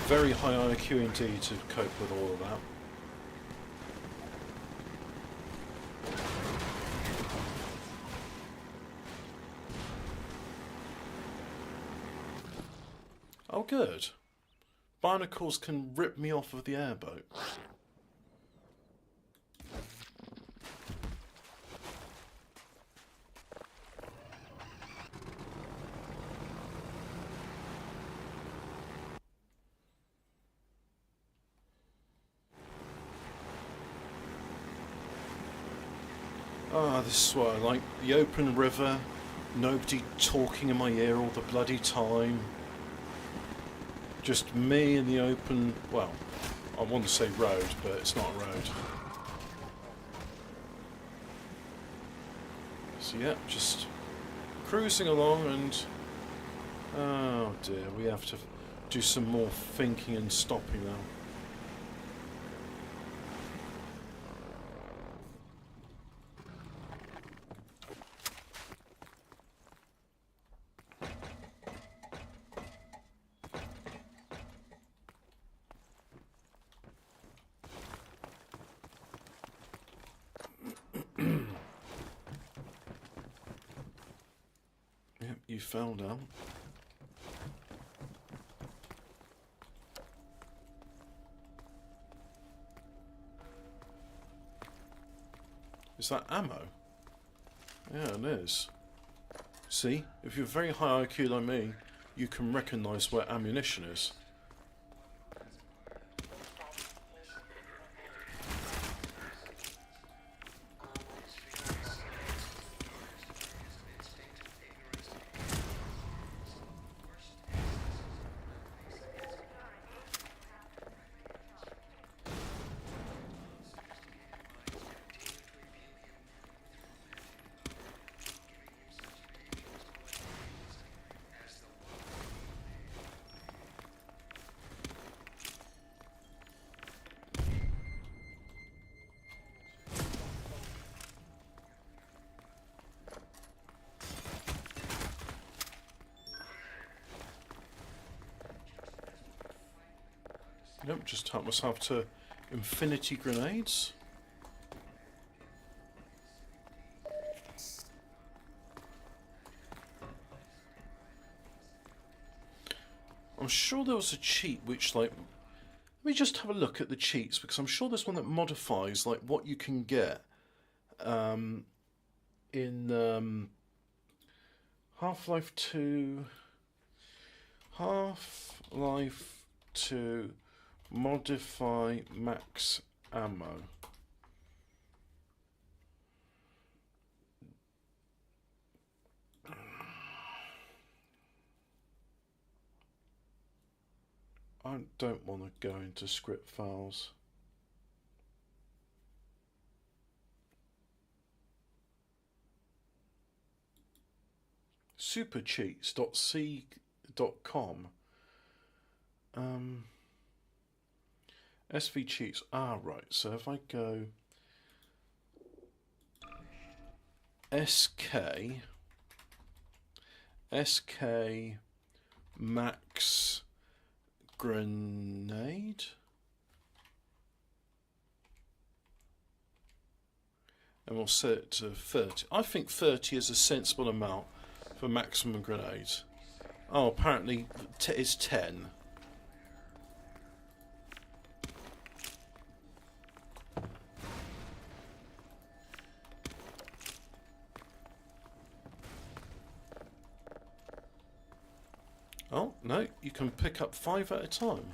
Very high IQ indeed to cope with all of that. Oh good. Barnacles can rip me off of the airboat. Ah, this is what I like. The open river, nobody talking in my ear all the bloody time. Just me in the open, well, I want to say road, but it's not a road. So yeah, just cruising along and... oh dear, we have to do some more thinking and stopping now. Yep, you fell down. Is that ammo? Yeah, it is. See, if you're very high IQ like me, you can recognise where ammunition is. Yep, just help myself to infinity grenades. I'm sure there was a cheat which, like, let me just have a look at the cheats, because I'm sure there's one that modifies like what you can get in Half-Life 2. Half-Life 2 modify max ammo. I don't want to go into script files. Supercheats.c.com. SV cheats. Ah, right. So if I go SK max grenade, and we'll set it to 30. I think 30 is a sensible amount for maximum grenades. Oh, apparently it's 10. Oh, no, you can pick up 5 at a time.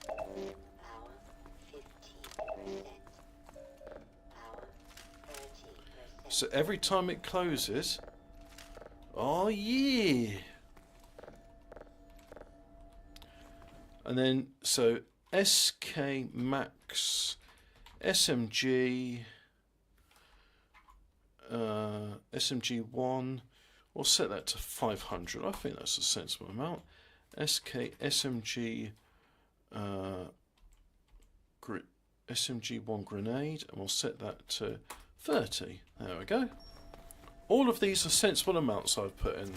Power 15%. Power 30%. So every time it closes... Oh, yeah! And then, so SK Max SMG... SMG1... We'll set that to 500. I think that's a sensible amount. SK SMG SMG1 grenade, and we'll set that to 30. There we go. All of these are sensible amounts I've put in.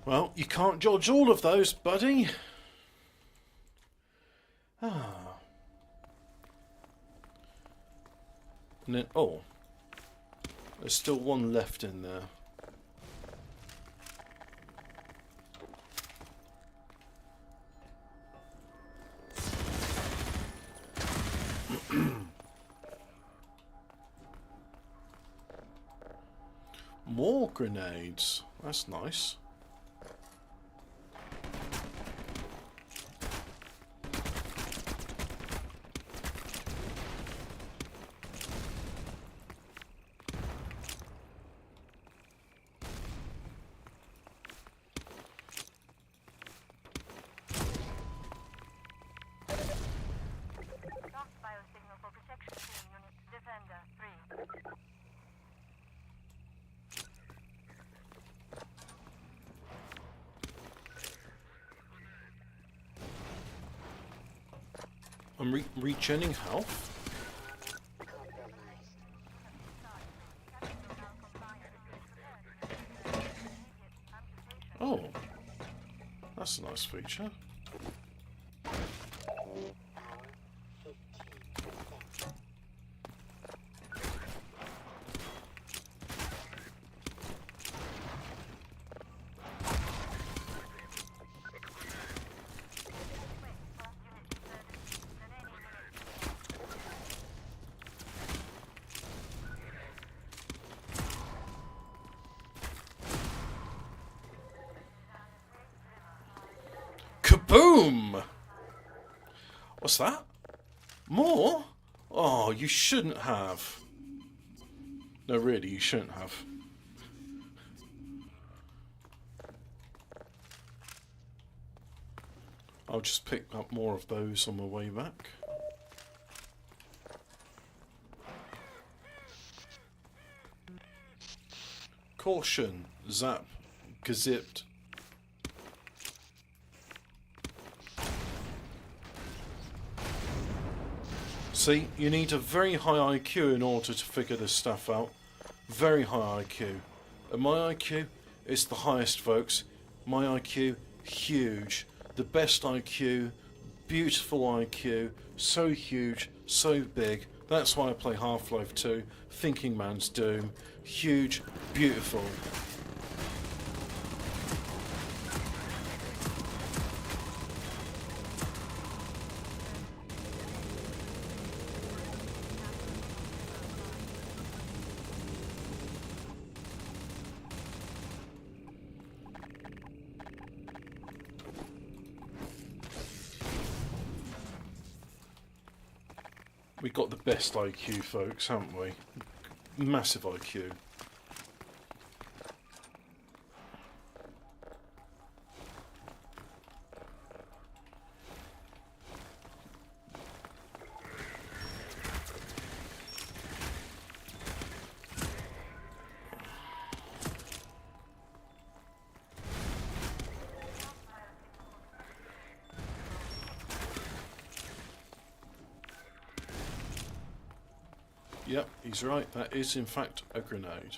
Well, you can't dodge all of those, buddy. Ah. And then, oh. There's still one left in there. More grenades. That's nice. I'm regenning health. Oh, that's a nice feature. Kaboom! What's that? More? Oh, you shouldn't have. No, really, you shouldn't have. I'll just pick up more of those on my way back. Caution. Zap. Gazipped. See, you need a very high IQ in order to figure this stuff out. Very high IQ. And my IQ is the highest, folks. My IQ, huge. The best IQ, beautiful IQ, so huge, so big. That's why I play Half-Life 2, Thinking Man's Doom. Huge, beautiful. We got the best IQ, folks, haven't we? Massive IQ. Yep, he's right. That is, in fact, a grenade.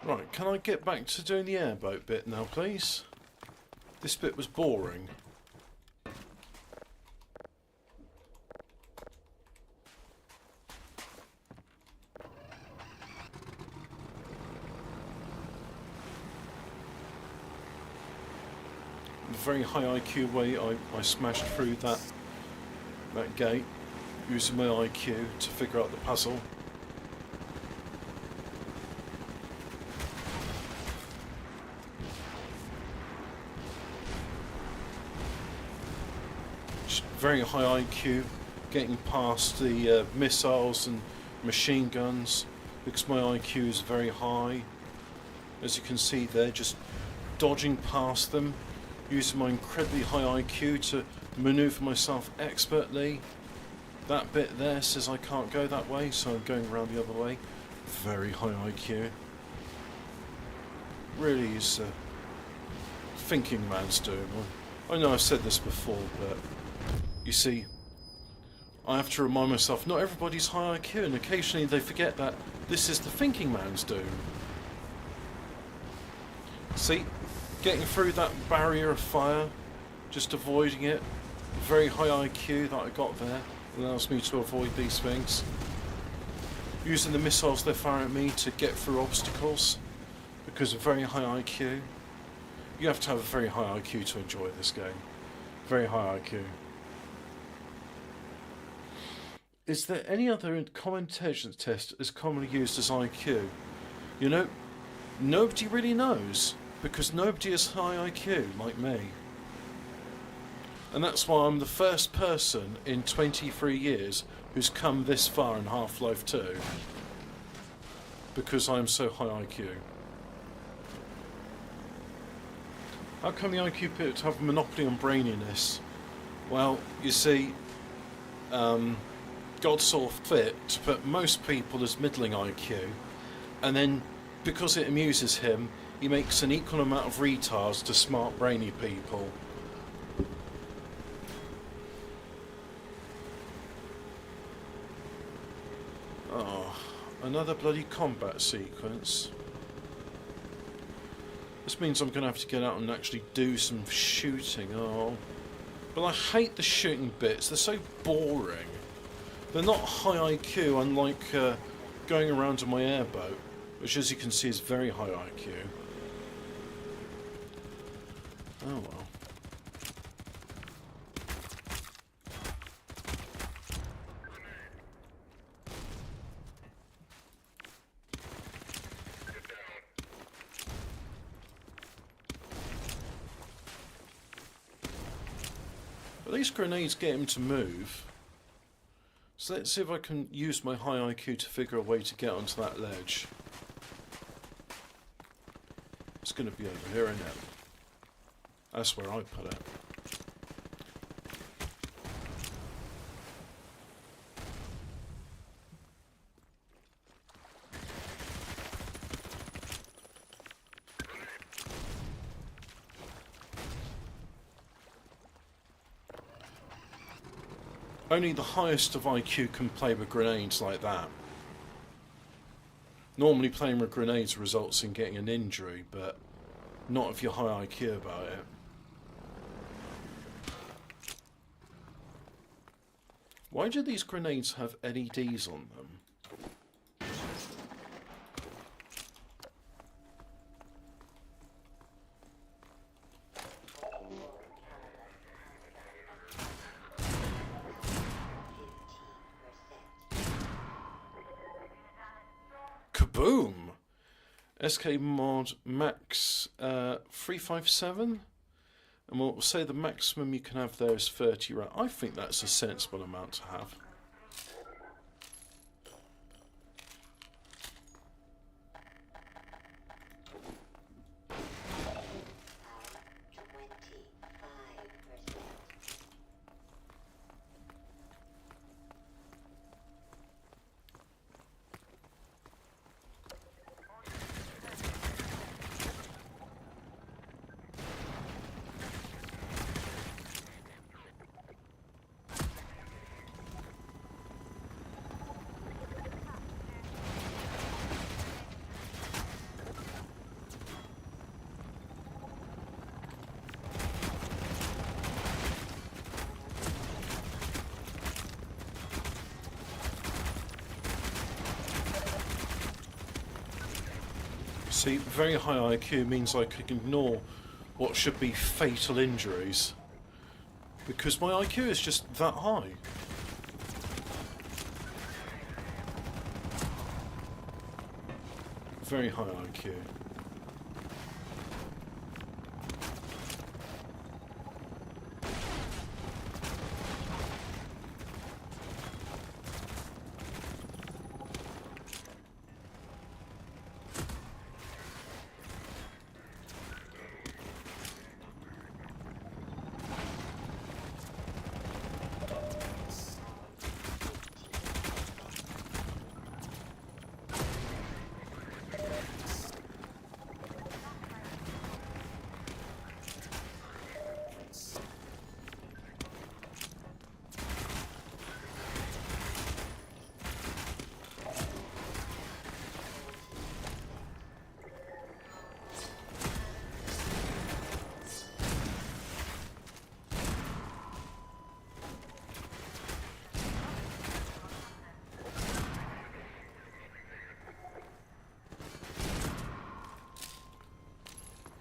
Right, can I get back to doing the airboat bit now, please? This bit was boring. The very high IQ way I smashed through that gate using my IQ to figure out the puzzle. Very high IQ, getting past the missiles and machine guns because my IQ is very high. As you can see there, just dodging past them, using my incredibly high IQ to maneuver myself expertly. That bit there says I can't go that way, so I'm going around the other way. Very high IQ. Really is Thinking Man's Doom. I know I've said this before, but you see, I have to remind myself, not everybody's high IQ, and occasionally they forget that this is the Thinking Man's Doom. See, getting through that barrier of fire, just avoiding it, very high IQ that I got there, allows me to avoid these things. Using the missiles they fire at me to get through obstacles, because of very high IQ. You have to have a very high IQ to enjoy this game. Very high IQ. Is there any other common intelligence test as commonly used as IQ? You know, nobody really knows, because nobody has high IQ like me. And that's why I'm the first person in 23 years who's come this far in Half-Life 2. Because I'm so high IQ. How come the IQ pits have a monopoly on braininess? Well, you see, God saw fit to put most people as middling IQ, and then, because it amuses him, he makes an equal amount of retards to smart brainy people. Oh, another bloody combat sequence. This means I'm going to have to get out and actually do some shooting. Oh, but I hate the shooting bits. They're so boring. They're not high IQ, unlike going around on my airboat, which, as you can see, is very high IQ. Oh well. But these grenades get him to move. So let's see if I can use my high IQ to figure a way to get onto that ledge. It's going to be over here, isn't it? That's where I put it. Only the highest of IQ can play with grenades like that. Normally playing with grenades results in getting an injury, but not if you're high IQ about it. Why do these grenades have LEDs on them? Kaboom! SK mod max 357, and we'll say the maximum you can have there is 30 rounds. I think that's a sensible amount to have. See, very high IQ means I can ignore what should be fatal injuries, because my IQ is just that high. Very high IQ.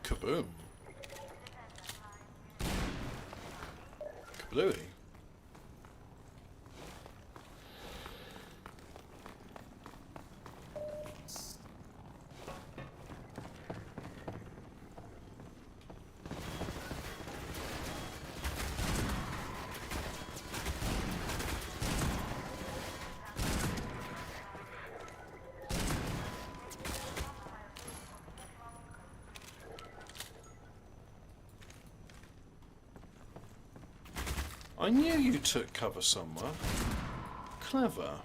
Kaboom. Kablooey. I knew you took cover somewhere. Clever.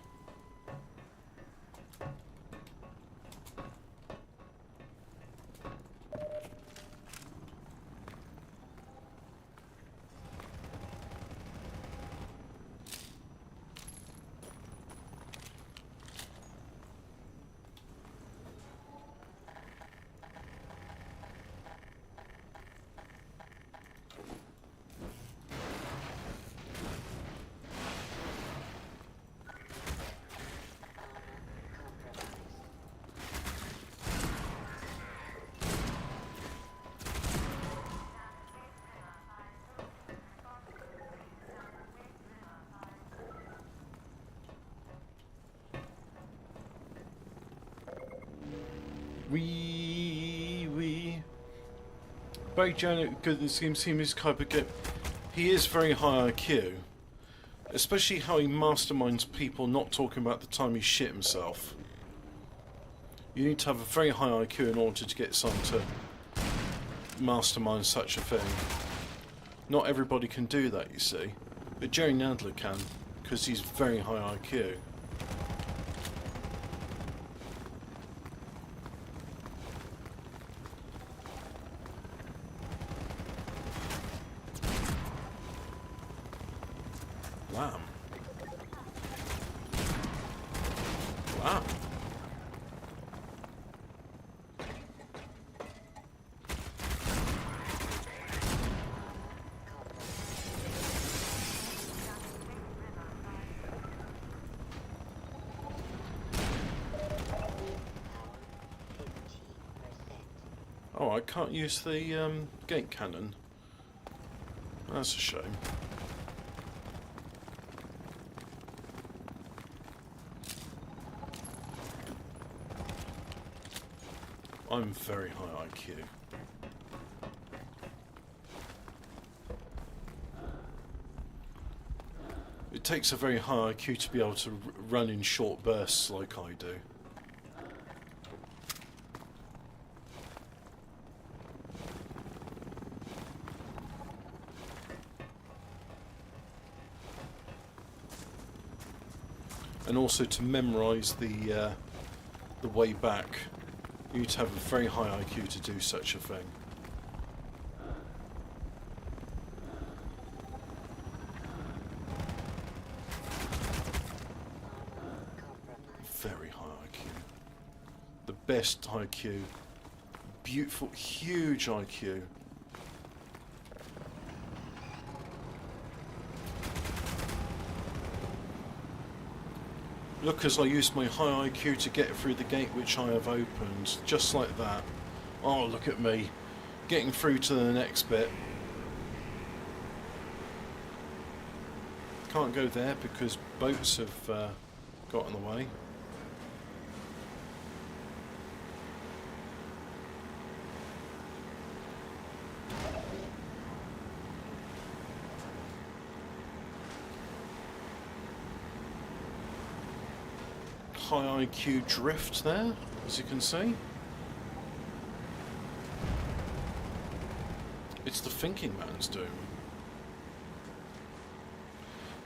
Wee. Big Janet, good seems kind of good. he is very high IQ. Especially how he masterminds people not talking about the time he shit himself. You need to have a very high IQ in order to get someone to mastermind such a thing. Not everybody can do that, you see. But Jerry Nadler can, because he's very high IQ. Wow. Wow. Oh, I can't use the gate cannon. That's a shame. I'm very high IQ. It takes a very high IQ to be able to run in short bursts like I do. And also to memorise the way back. You need to have a very high IQ to do such a thing. Very high IQ. The best IQ. Beautiful, huge IQ. Look, as I used my high IQ to get through the gate which I have opened, just like that. Oh, look at me, getting through to the next bit. Can't go there because boats have got in the way. High IQ drift there, as you can see. It's the thinking man's doom.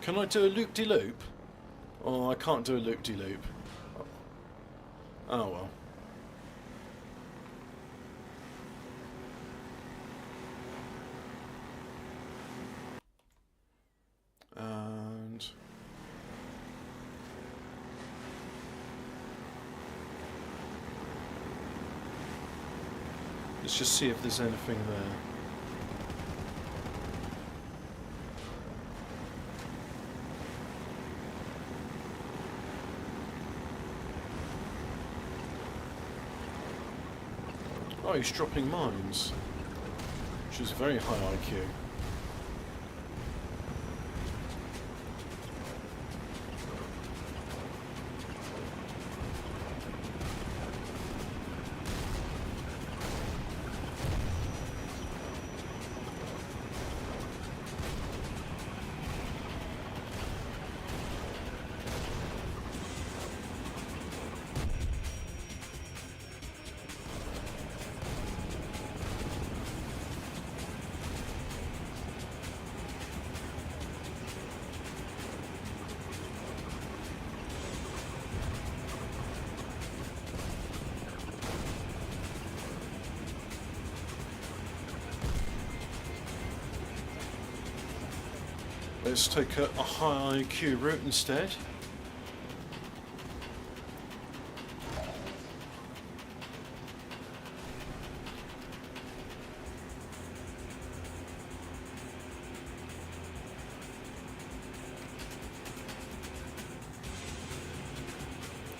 Can I do a loop-de-loop? Oh, I can't do a loop-de-loop. Oh well. And let's just see if there's anything there. Oh, he's dropping mines, which is very high IQ. Let's take a high IQ route instead.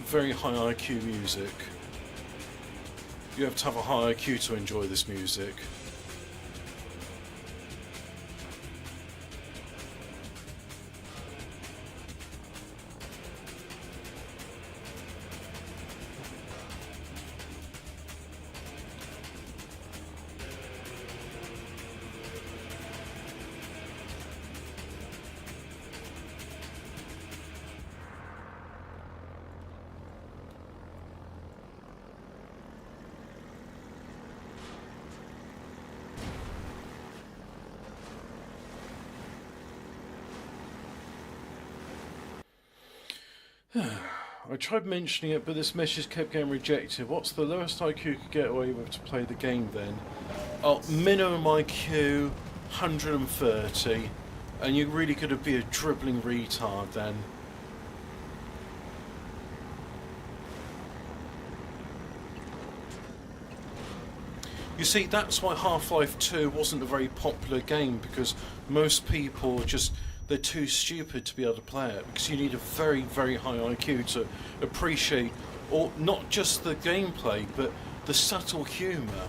Very high IQ music. You have to have a high IQ to enjoy this music. I tried mentioning it, but this message kept getting rejected. What's the lowest IQ you could get away with to play the game then? Oh, minimum IQ, 130. And you're really going to be a dribbling retard then. You see, that's why Half-Life 2 wasn't a very popular game, because most people just, they're too stupid to be able to play it, because you need a very, very high IQ to appreciate, or not just the gameplay, but the subtle humour.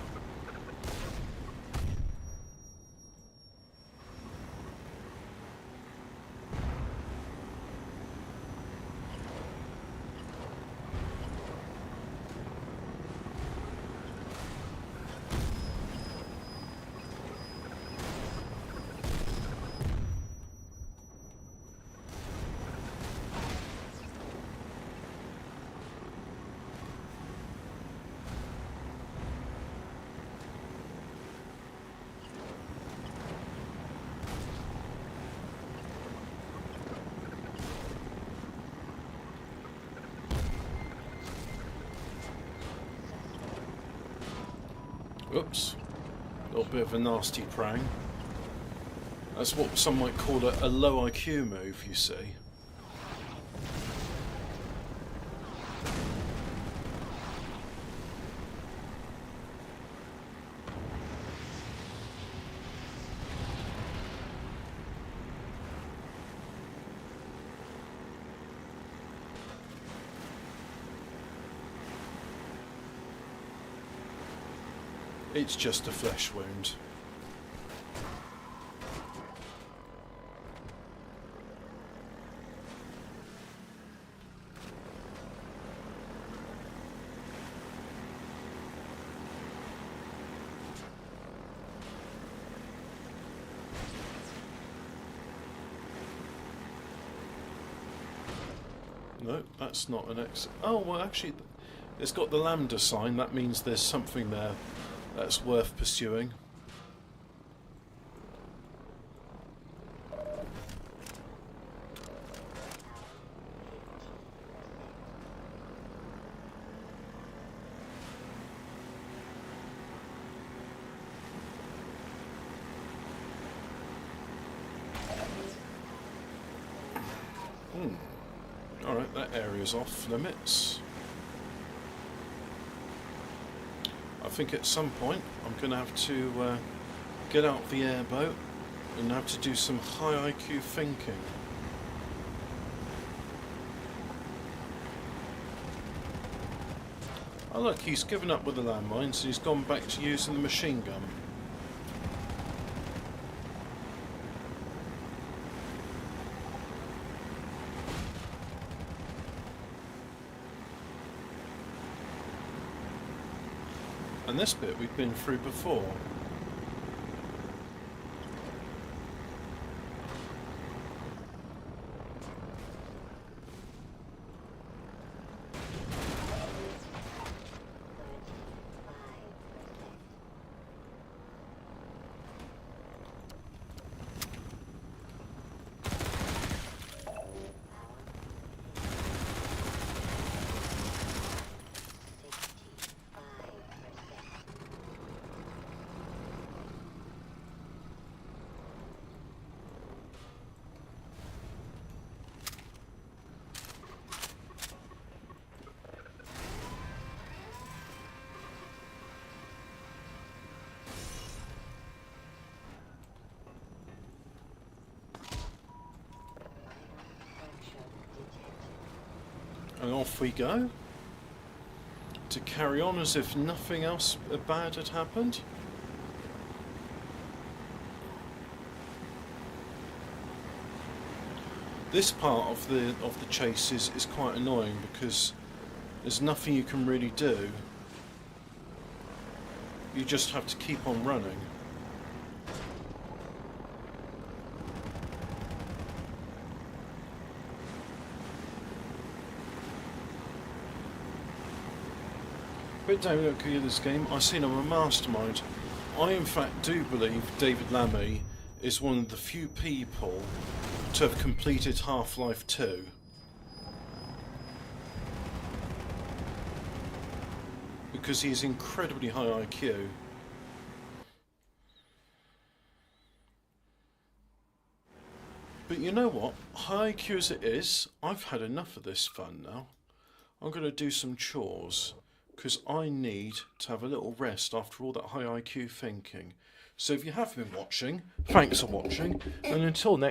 Oops, a little bit of a nasty prang. That's what some might call a low IQ move, you see. It's just a flesh wound. No, that's not an exit. Oh, well, actually, it's got the lambda sign. That means there's something there that's worth pursuing. Alright, that area's off limits. I think at some point I'm going to have to get out the airboat and have to do some high IQ thinking. Oh look, he's given up with the landmines and he's gone back to using the machine gun. And this bit we've been through before. And off we go to carry on as if nothing else bad had happened. This part of the chase is quite annoying because there's nothing you can really do. You just have to keep on running. But David, look at this game. I've seen him a mastermind. I, in fact, do believe David Lammy is one of the few people to have completed Half-Life 2. because he's incredibly high IQ. But you know what? High IQ as it is, I've had enough of this fun now. I'm going to do some chores, because I need to have a little rest after all that high IQ thinking. So if you have been watching, thanks for watching, and until next